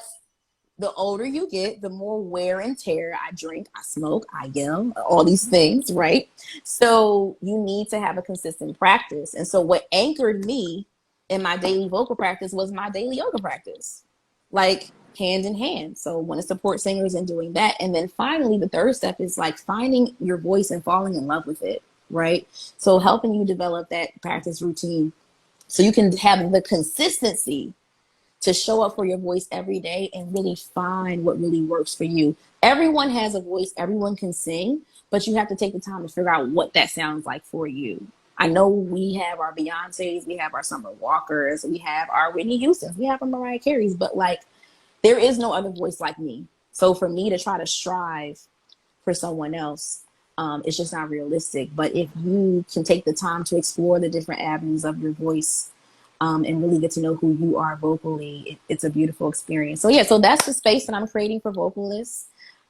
the older you get, the more wear and tear. I drink, I smoke, I yell, all these things, right? So you need to have a consistent practice. And so what anchored me in my daily vocal practice was my daily yoga practice, like hand in hand. So I want to support singers in doing that. And then finally, the third step is like finding your voice and falling in love with it, right? So helping you develop that practice routine so you can have the consistency to show up for your voice every day and really find what really works for you. Everyone has a voice, everyone can sing, but you have to take the time to figure out what that sounds like for you. I know we have our Beyoncés, we have our Summer Walkers, we have our Whitney Houstons, we have our Mariah Careys, but like there is no other voice like me. So for me to try to strive for someone else, it's just not realistic. But if you can take the time to explore the different avenues of your voice and really get to know who you are vocally, it's a beautiful experience. So yeah, so that's the space that I'm creating for vocalists.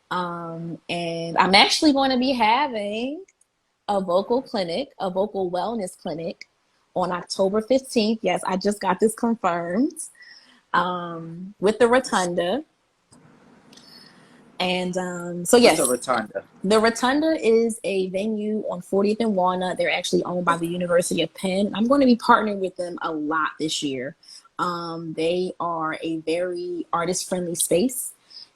And I'm actually going to be having a vocal wellness clinic on October 15th. Yes, I just got this confirmed with the Rotunda. And so yes, the Rotunda is a venue on 40th and Walnut. They're actually owned by the University of Penn. I'm going to be partnering with them a lot this year. They are a very artist-friendly space.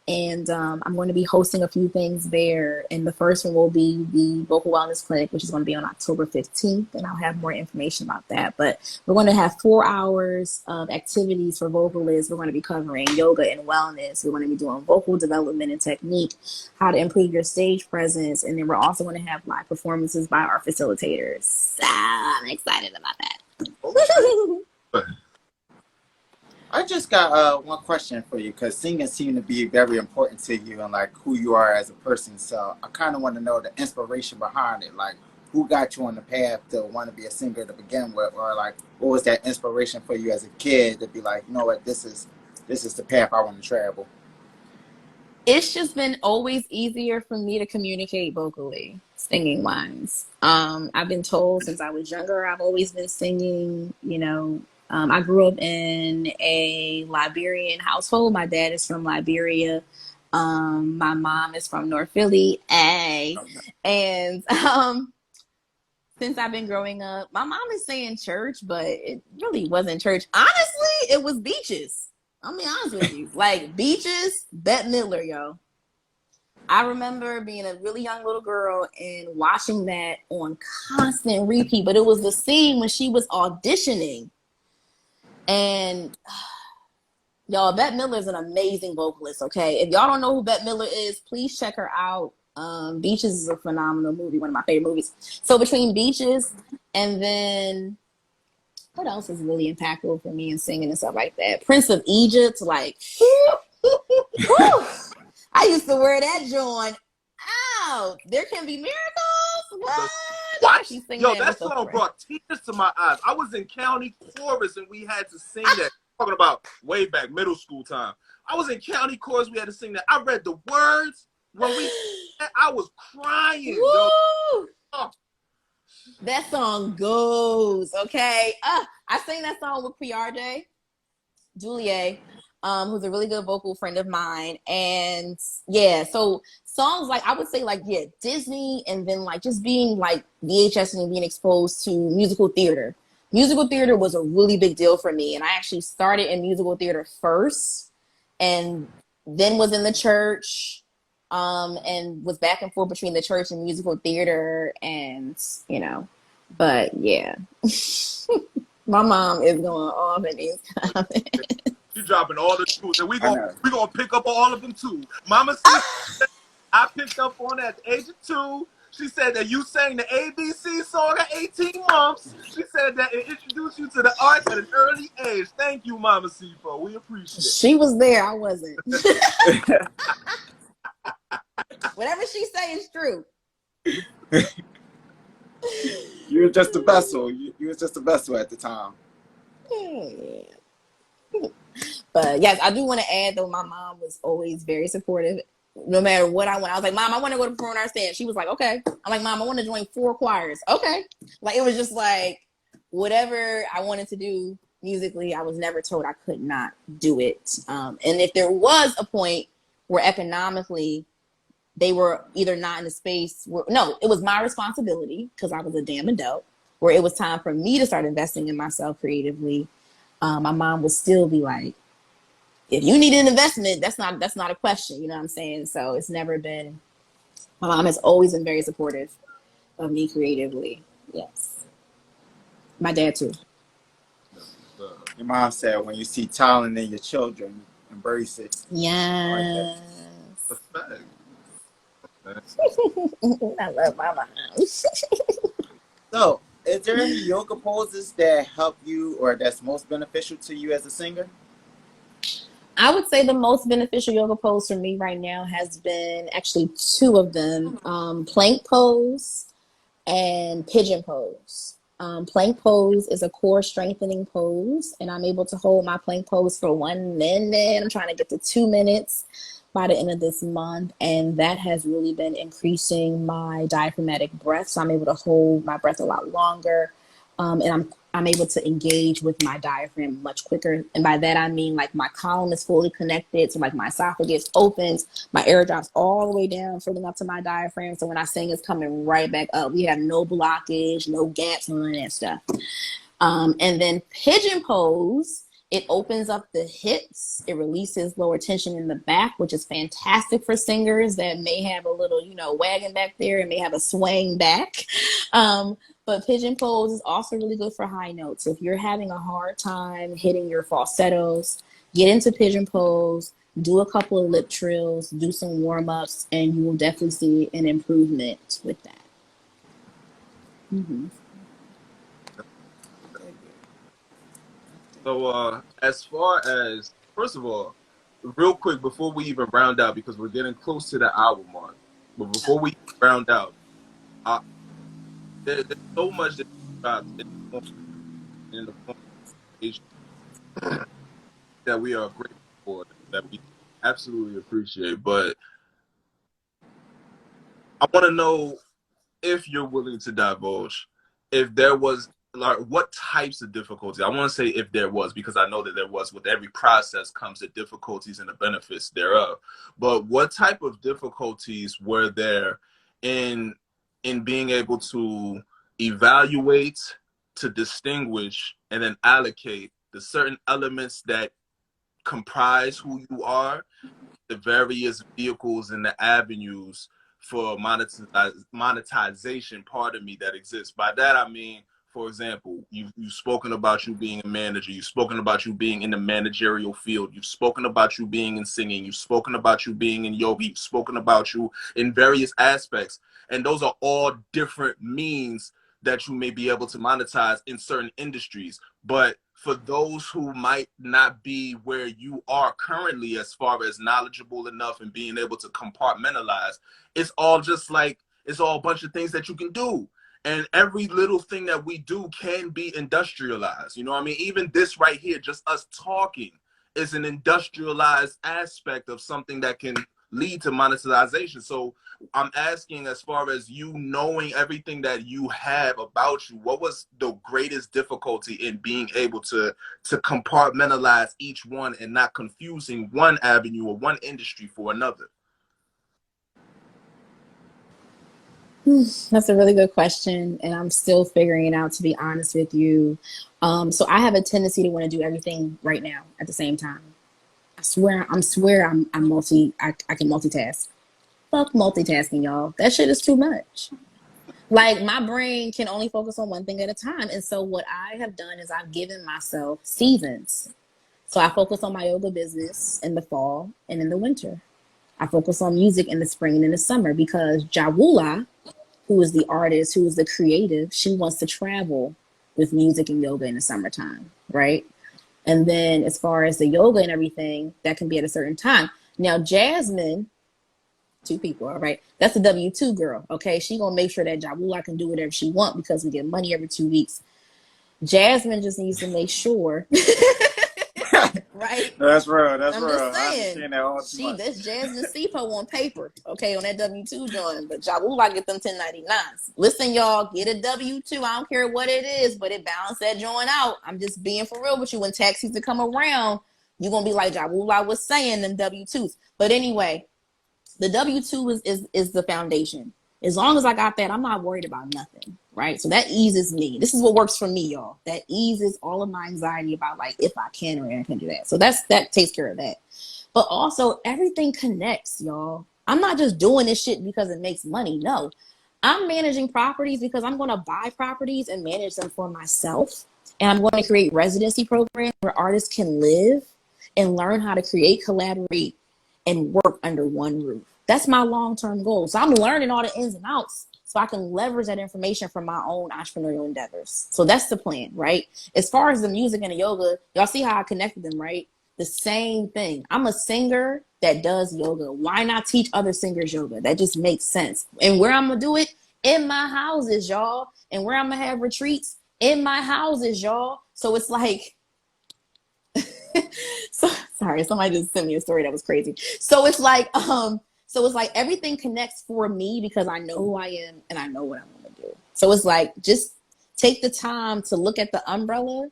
And I'm going to be hosting a few things there. And the first one will be the Vocal Wellness Clinic, which is going to be on October 15th. And I'll have more information about that. But we're going to have 4 hours of activities for vocalists. We're going to be covering yoga and wellness. We're going to be doing vocal development and technique, how to improve your stage presence. And then we're also going to have live performances by our facilitators. So I'm excited about that. I just got one question for you because singing seems to be very important to you and like who you are as a person. So I kind of want to know the inspiration behind it. Like who got you on the path to want to be a singer to begin with, or like what was that inspiration for you as a kid to be like, you know what, this is the path I want to travel. It's just been always easier for me to communicate vocally, singing wise. I've been told since I was younger, I've always been singing, I grew up in a Liberian household. My dad is from Liberia. My mom is from North Philly. And since I've been growing up, my mom is saying church, but it really wasn't church. Honestly, it was beaches. I'll be honest with you. Like beaches, Bette Midler, yo. I remember being a really young little girl and watching that on constant repeat. But it was the scene when she was auditioning. And y'all, Bette Midler is an amazing vocalist, okay? If y'all don't know who Bette Midler is, please check her out. Beaches is a phenomenal movie, one of my favorite movies. So between Beaches and then what else is really impactful for me in singing and stuff like that? Prince of Egypt, like, I used to wear that joint out. There can be miracles. What? Yo, that song brought tears to my eyes. I was in county chorus and we had to sing that. talking about way back middle school time. I was in county chorus. We had to sing that. I read the words when we. I was crying. Yo. Oh. That song goes, okay. I sang that song with PRJ, Juliet, who's a really good vocal friend of mine. And yeah, so songs like, I would say like, yeah, Disney, and then like just being like VHS and being exposed to musical theater. Musical theater was a really big deal for me. And I actually started in musical theater first and then was in the church. And was back and forth between the church and musical theater, and you know, but yeah, my mom is going off in these comments. You dropping all the truth, and we gonna pick up all of them too. Mama said I picked up on that at the age of 2. She said that you sang the ABC song at 18 months. She said that it introduced you to the arts at an early age. Thank you, Mama Sifo. We appreciate it. She was there, I wasn't. Whatever she say is true. You were just a vessel. You were just a vessel at the time. But yes, I do want to add though, my mom was always very supportive. No matter what I want, I was like, Mom, I want to go to performing arts stand. She was like, okay. I'm like, Mom, I want to join 4 choirs. Okay. Like it was just like whatever I wanted to do musically, I was never told I could not do it. And if there was a point where economically they were either not in a space where, no, it was my responsibility because I was a damn adult, where it was time for me to start investing in myself creatively. My mom would still be like, if you need an investment, that's not a question. You know what I'm saying? So it's never been, my mom has always been very supportive of me creatively. Yes. My dad too. Your mom said when you see talent in your children, embrace it. Yes. Like I love my mom. So, is there any yoga poses that help you or that's most beneficial to you as a singer? I would say the most beneficial yoga pose for me right now has been actually 2 of them, plank pose and pigeon pose. Plank pose is a core strengthening pose, and I'm able to hold my plank pose for 1 minute. I'm trying to get to 2 minutes by the end of this month, and that has really been increasing my diaphragmatic breath, so I'm able to hold my breath a lot longer, and I'm able to engage with my diaphragm much quicker. And by that I mean like my column is fully connected, so like my esophagus opens, my air drops all the way down, filling up to my diaphragm, so when I sing it's coming right back up. We have no blockage, no gaps, none of that stuff. And then pigeon pose, it opens up the hips. It releases lower tension in the back, which is fantastic for singers that may have a little, wagging back there and may have a swaying back. But pigeon pose is also really good for high notes. So if you're having a hard time hitting your falsettos, get into pigeon pose, do a couple of lip trills, do some warm-ups, and you will definitely see an improvement with that. Mm-hmm. So as far as, first of all, real quick, before we even round out, because we're getting close to the hour mark, but before we round out, there's so much that in the conversation that we are grateful for, that we absolutely appreciate. But I want to know if you're willing to divulge, if there was, like, what types of difficulties. I want to say if there was, because I know that there was. With every process comes the difficulties and the benefits thereof. But what type of difficulties were there in being able to evaluate, to distinguish, and then allocate the certain elements that comprise who you are, the various vehicles and the avenues for monetization, that exists. By that I mean, for example, you've spoken about you being a manager. You've spoken about you being in the managerial field. You've spoken about you being in singing. You've spoken about you being in yoga. You've spoken about you in various aspects. And those are all different means that you may be able to monetize in certain industries. But for those who might not be where you are currently as far as knowledgeable enough and being able to compartmentalize, it's all just like, it's all a bunch of things that you can do. And every little thing that we do can be industrialized. You know what I mean? Even this right here, just us talking, is an industrialized aspect of something that can lead to monetization. So I'm asking, as far as you knowing everything that you have about you, what was the greatest difficulty in being able to compartmentalize each one and not confusing one avenue or one industry for another? That's a really good question, and I'm still figuring it out, to be honest with you. So I have a tendency to want to do everything right now at the same time. I swear I can multitask. Fuck multitasking, y'all. That shit is too much. Like, my brain can only focus on one thing at a time. And so what I have done is I've given myself seasons. So I focus on my yoga business in the fall and in the winter. I focus on music in the spring and in the summer, because Jahwula, who is the artist, who is the creative, she wants to travel with music and yoga in the summertime, right? And then as far as the yoga and everything, that can be at a certain time. Now, Jasmine, two people, all right? That's a W-2 girl, okay? She gonna make sure that Jahwula can do whatever she want, because we get money every 2 weeks. Jasmine just needs to make sure, right? That's real. That's I'm real. just I saying, understand that all too much. this Jasmine Sipo on paper, okay, on that W-2 joint, but Jahwula get them 1099s. Listen, y'all, get a W-2. I don't care what it is, but it balance that joint out. I'm just being for real with you. When tax season come around, you're gonna be like Jahwula was saying, them W-2s. But anyway, the W-2 is the foundation. As long as I got that, I'm not worried about nothing, right? So that eases me. This is what works for me, y'all. That eases all of my anxiety about, like, if I can or I can do that. So that takes care of that. But also, everything connects, y'all. I'm not just doing this shit because it makes money. No, I'm managing properties because I'm going to buy properties and manage them for myself. And I'm going to create residency programs where artists can live and learn how to create, collaborate, and work under one roof. That's my long-term goal. So I'm learning all the ins and outs so I can leverage that information for my own entrepreneurial endeavors. So that's the plan, right? As far as the music and the yoga, y'all see how I connected them, right? The same thing. I'm a singer that does yoga. Why not teach other singers yoga? That just makes sense. And where I'm going to do it? In my houses, y'all. And where I'm going to have retreats? In my houses, y'all. So it's like, so sorry, somebody just sent me a story that was crazy. So it's like everything connects for me because I know who I am and I know what I'm going to do. So it's like, just take the time to look at the umbrella.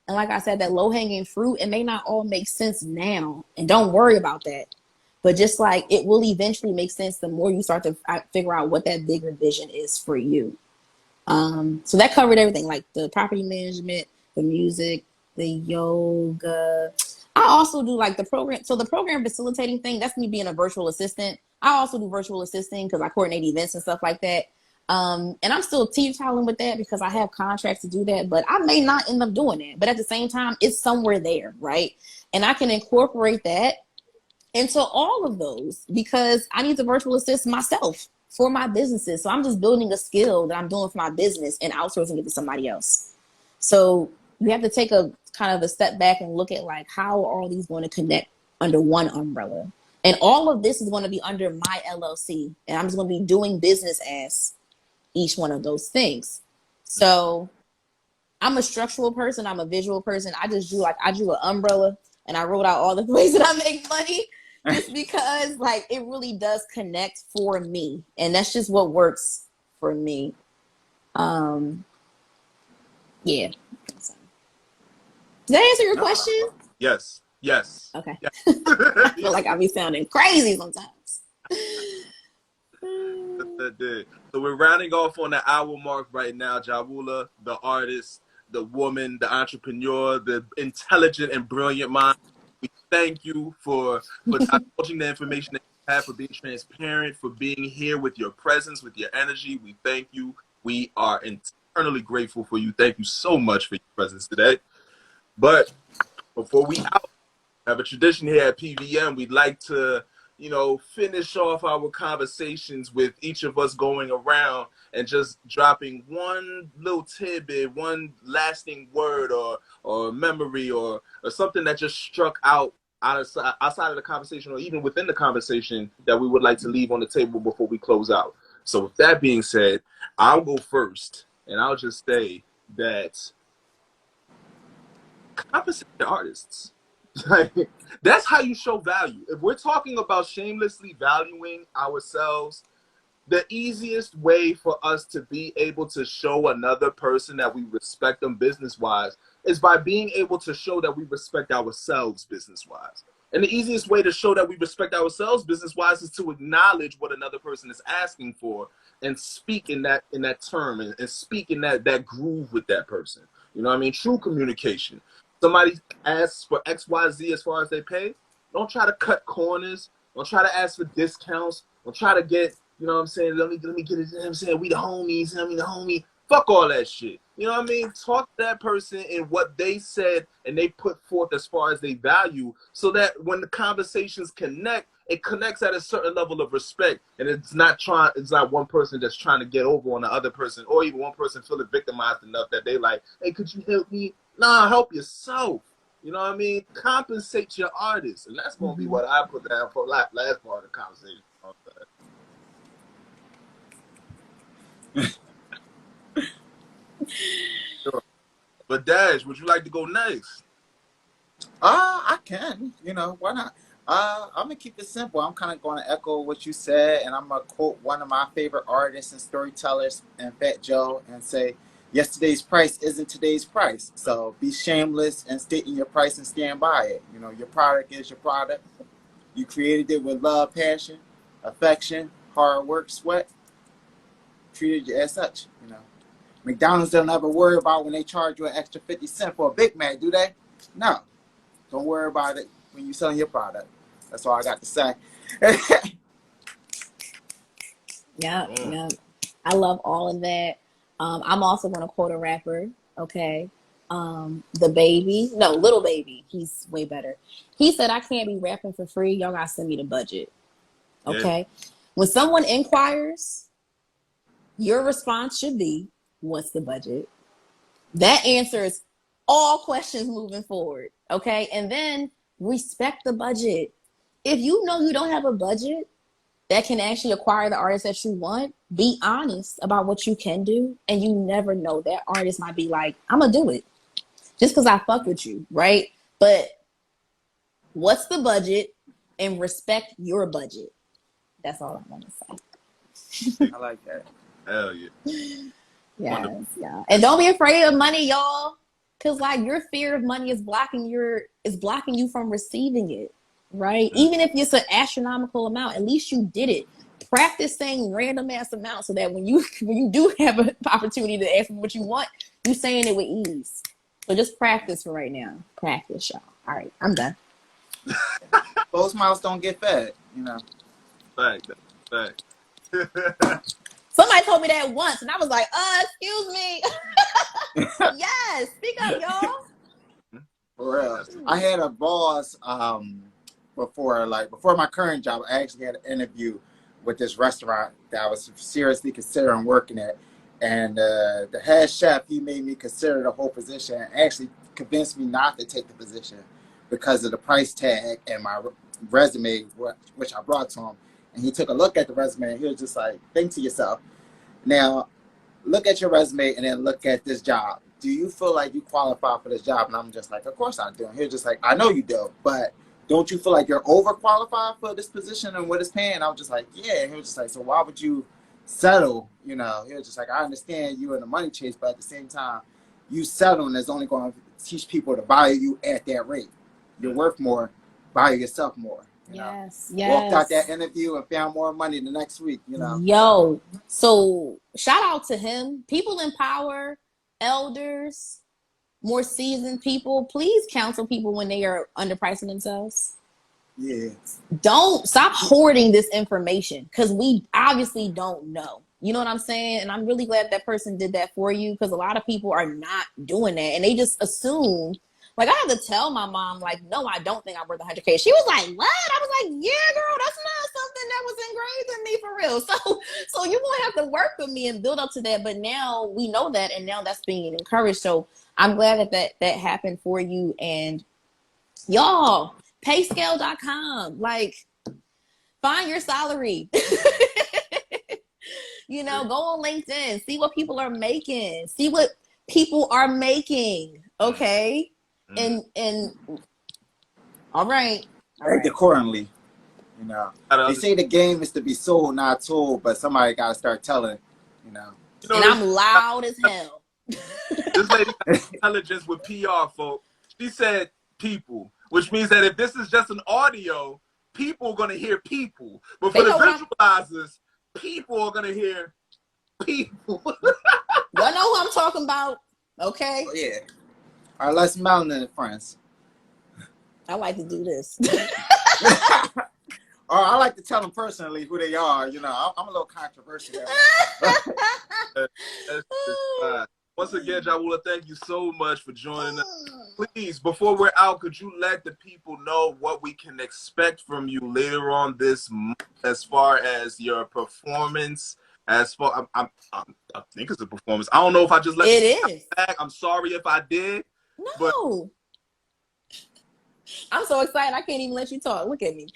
And like I said, that low-hanging fruit, it may not all make sense now. And don't worry about that. But just like, it will eventually make sense the more you start to figure out what that bigger vision is for you. So that covered everything, like the property management, the music, the yoga. I also do like the program. So the program facilitating thing, that's me being a virtual assistant. I also do virtual assisting because I coordinate events and stuff like that. And I'm still teetotaling with that because I have contracts to do that, but I may not end up doing it. But at the same time, it's somewhere there, right? And I can incorporate that into all of those because I need to virtual assist myself for my businesses. So I'm just building a skill that I'm doing for my business and outsourcing it to somebody else. So you have to take a kind of a step back and look at, like, how are all these going to connect under one umbrella? And all of this is going to be under my LLC. And I'm just going to be doing business as each one of those things. So I'm a structural person. I'm a visual person. I drew an umbrella and I wrote out all the ways that I make money just because, like, it really does connect for me. And that's just what works for me. Yeah. Did that answer your question? Yes. Yes. Okay. Yes. I feel like I be sounding crazy sometimes. That did. So we're rounding off on the hour mark right now. Jahwula, the artist, the woman, the entrepreneur, the intelligent and brilliant mind. We thank you for divulging the information that you have, for being transparent, for being here with your presence, with your energy. We thank you. We are eternally grateful for you. Thank you so much for your presence today. But before we out, have a tradition here at PVM. We'd like to, finish off our conversations with each of us going around and just dropping one little tidbit, one lasting word or memory or something that just struck outside of the conversation or even within the conversation that we would like to leave on the table before we close out. So with that being said, I'll go first, and I'll just say that compensate the artists. Like, that's how you show value. If we're talking about shamelessly valuing ourselves, the easiest way for us to be able to show another person that we respect them business wise is by being able to show that we respect ourselves business wise. And the easiest way to show that we respect ourselves business wise is to acknowledge what another person is asking for and speak in that term, and speak in that groove with that person. You know what I mean? True communication. Somebody asks for XYZ as far as they pay, don't try to cut corners. Don't try to ask for discounts. Don't try to get, you know what I'm saying, let me get it, you know what I'm saying, we the homies, you know what I mean, the homie. Fuck all that shit. You know what I mean? Talk to that person in what they said and they put forth as far as they value, so that when the conversations connect, it connects at a certain level of respect, and it's not one person that's trying to get over on the other person, or even one person feeling victimized enough that they like, hey, could you help me? Nah, help yourself. You know what I mean? Compensate your artists. And that's going to be what I put down for last part of the conversation. Sure. But Dash, would you like to go next? I can. You know, why not? I'm gonna keep it simple. I'm kind of going to echo what you said, and I'm gonna quote one of my favorite artists and storytellers, and Fat Joe, and say, "Yesterday's price isn't today's price." So be shameless and state in your price and stand by it. You know, your product is your product. You created it with love, passion, affection, hard work, sweat. Treated you as such. You know, McDonald's don't ever worry about when they charge you an extra 50 cents for a Big Mac, do they? No. Don't worry about it when you're selling your product. That's all I got to say. Yeah. I love all of that. I'm also going to quote a rapper, okay? Little Baby. He's way better. He said, I can't be rapping for free. Y'all got to send me the budget, okay? Yeah. When someone inquires, your response should be, what's the budget? That answers all questions moving forward, okay? And then respect the budget. If you know you don't have a budget that can actually acquire the artist that you want, be honest about what you can do, and you never know. That artist might be like, I'm going to do it just because I fuck with you, right? But what's the budget, and respect your budget. That's all I want to say. I like that. Hell yeah. Yes, yeah. And don't be afraid of money, y'all. Because like your fear of money is blocking you from receiving it, right? Mm-hmm. Even if it's an astronomical amount, at least you did it. Practice saying random ass amounts so that when you do have an opportunity to ask me what you want, you're saying it with ease. So just practice for right now. Practice, y'all. All right, I'm done. Closed mouths don't get fed, you know. Fact. Somebody told me that once, and I was like, excuse me. Yes, speak up, y'all. For real. I had a boss before my current job. I actually had an interview with this restaurant that I was seriously considering working at. And the head chef, he made me consider the whole position and actually convinced me not to take the position because of the price tag and my resume, which I brought to him. And he took a look at the resume and he was just like, think to yourself, now look at your resume and then look at this job. Do you feel like you qualify for this job? And I'm just like, of course I do. And he was just like, I know you do, but don't you feel like you're overqualified for this position and what it's paying? I was just like, yeah. And he was just like, so why would you settle? You know, he was just like, I understand you in the money chase, but at the same time, you settling is only going to teach people to value you at that rate. You're worth more, value yourself more. You know? Walked out that interview and found more money the next week, you know. Yo, so shout out to him. People in power, elders, more seasoned people, please counsel people when they are underpricing themselves. Yeah. Don't stop hoarding this information because we obviously don't know. You know what I'm saying? And I'm really glad that person did that for you because a lot of people are not doing that and they just assume. Like, I had to tell my mom, like, no, I don't think I'm worth 100K. She was like, what? I was like, yeah, girl, that's not something that was engraved in me for real. So you won't have to work with me and build up to that. But now we know that, and now that's being encouraged. So I'm glad that happened for you. And y'all, payscale.com. Like, find your salary. You know, go on LinkedIn, see what people are making, see what people are making. Okay. And all right. Act accordingly. You know, they say the game is to be sold, not told, but somebody got to start telling, you know. And I'm loud as hell. This lady got intelligence with PR, folks. She said people, which means that if this is just an audio, people are going to hear people. But for the visualizers, people are going to hear people. Y'all know who I'm talking about, okay? Oh, yeah. All right, let's melanin friends. I like to do this. Or I like to tell them personally who they are. You know, I'm a little controversial. Once again, Jahwula, thank you so much for joining us. Please, before we're out, could you let the people know what we can expect from you later on this month as far as your performance? As far, I think it's a performance. I don't know if I just let it is. Back. I'm sorry if I did. No. But I'm so excited I can't even let you talk. Look at me.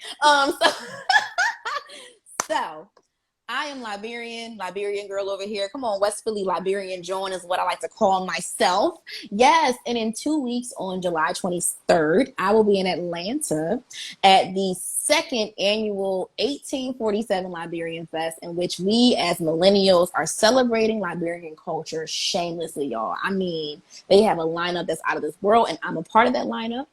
So I am Liberian girl over here. Come on, West Philly Liberian Joan is what I like to call myself. Yes, and in 2 weeks on July 23rd, I will be in Atlanta at the second annual 1847 Liberian Fest, in which we as millennials are celebrating Liberian culture shamelessly, y'all. I mean, they have a lineup that's out of this world, and I'm a part of that lineup.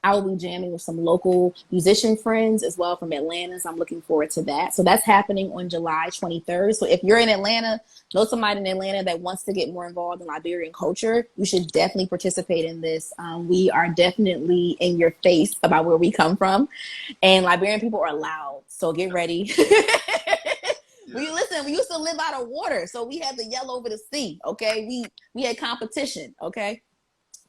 I will be jamming with some local musician friends as well from Atlanta. So I'm looking forward to that. So that's happening on July 23rd. So if you're in Atlanta, know somebody in Atlanta that wants to get more involved in Liberian culture, you should definitely participate in this. We are definitely in your face about where we come from. And Liberian people are loud. So get ready. We used to live out of water. So we had to yell over the sea. Okay. We had competition. Okay.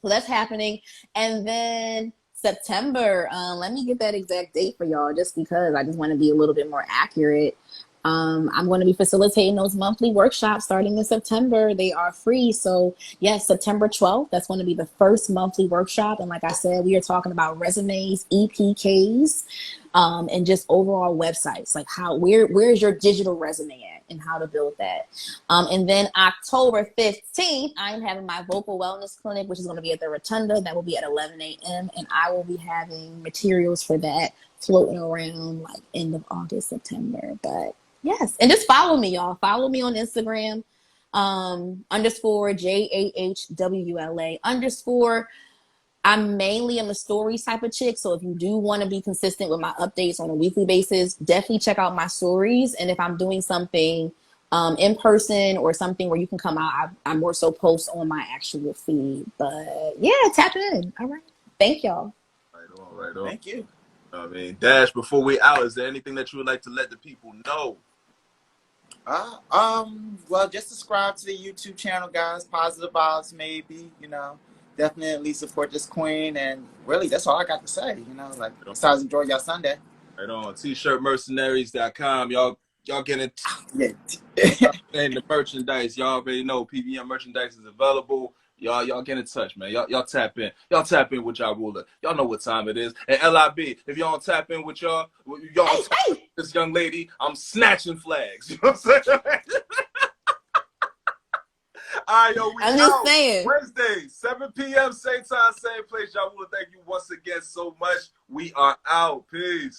So that's happening. And then September, let me get that exact date for y'all just because I just want to be a little bit more accurate. I'm going to be facilitating those monthly workshops starting in September. They are free. So yes, September 12th, that's going to be the first monthly workshop. And like I said, we are talking about resumes, EPKs, and just overall websites, like where's your digital resume at and how to build that. And then October 15th, I'm having my vocal wellness clinic, which is going to be at the Rotunda. That will be at 11 a.m. And I will be having materials for that floating around like end of August, September. But yes, and just follow me, y'all. Follow me on Instagram, _JAHWULA _ I'm mainly a stories type of chick. So if you do want to be consistent with my updates on a weekly basis, definitely check out my stories. And if I'm doing something in person or something where you can come out, I more so post on my actual feed. But yeah, tap in. All right. Thank y'all. Right on. Thank you. I mean, Dash, before we out, is there anything that you would like to let the people know? Well, just subscribe to the YouTube channel, guys. Positive vibes, maybe, you know. Definitely support this queen, and really, that's all I got to say, you know. Like, besides enjoy y'all Sunday. Right on. T-shirtmercenaries.com. Y'all getting the merchandise. Y'all already know PVM merchandise is available. Y'all get in touch, man. Y'all tap in. Y'all tap in with Jahwula. Y'all know what time it is. And LIB, if y'all don't tap in with y'all this young lady, I'm snatching flags. You know what I'm saying? All right, yo, I'm just saying. Wednesday, 7 p.m., same time, same place. Jahwula, thank you once again so much. We are out. Peace.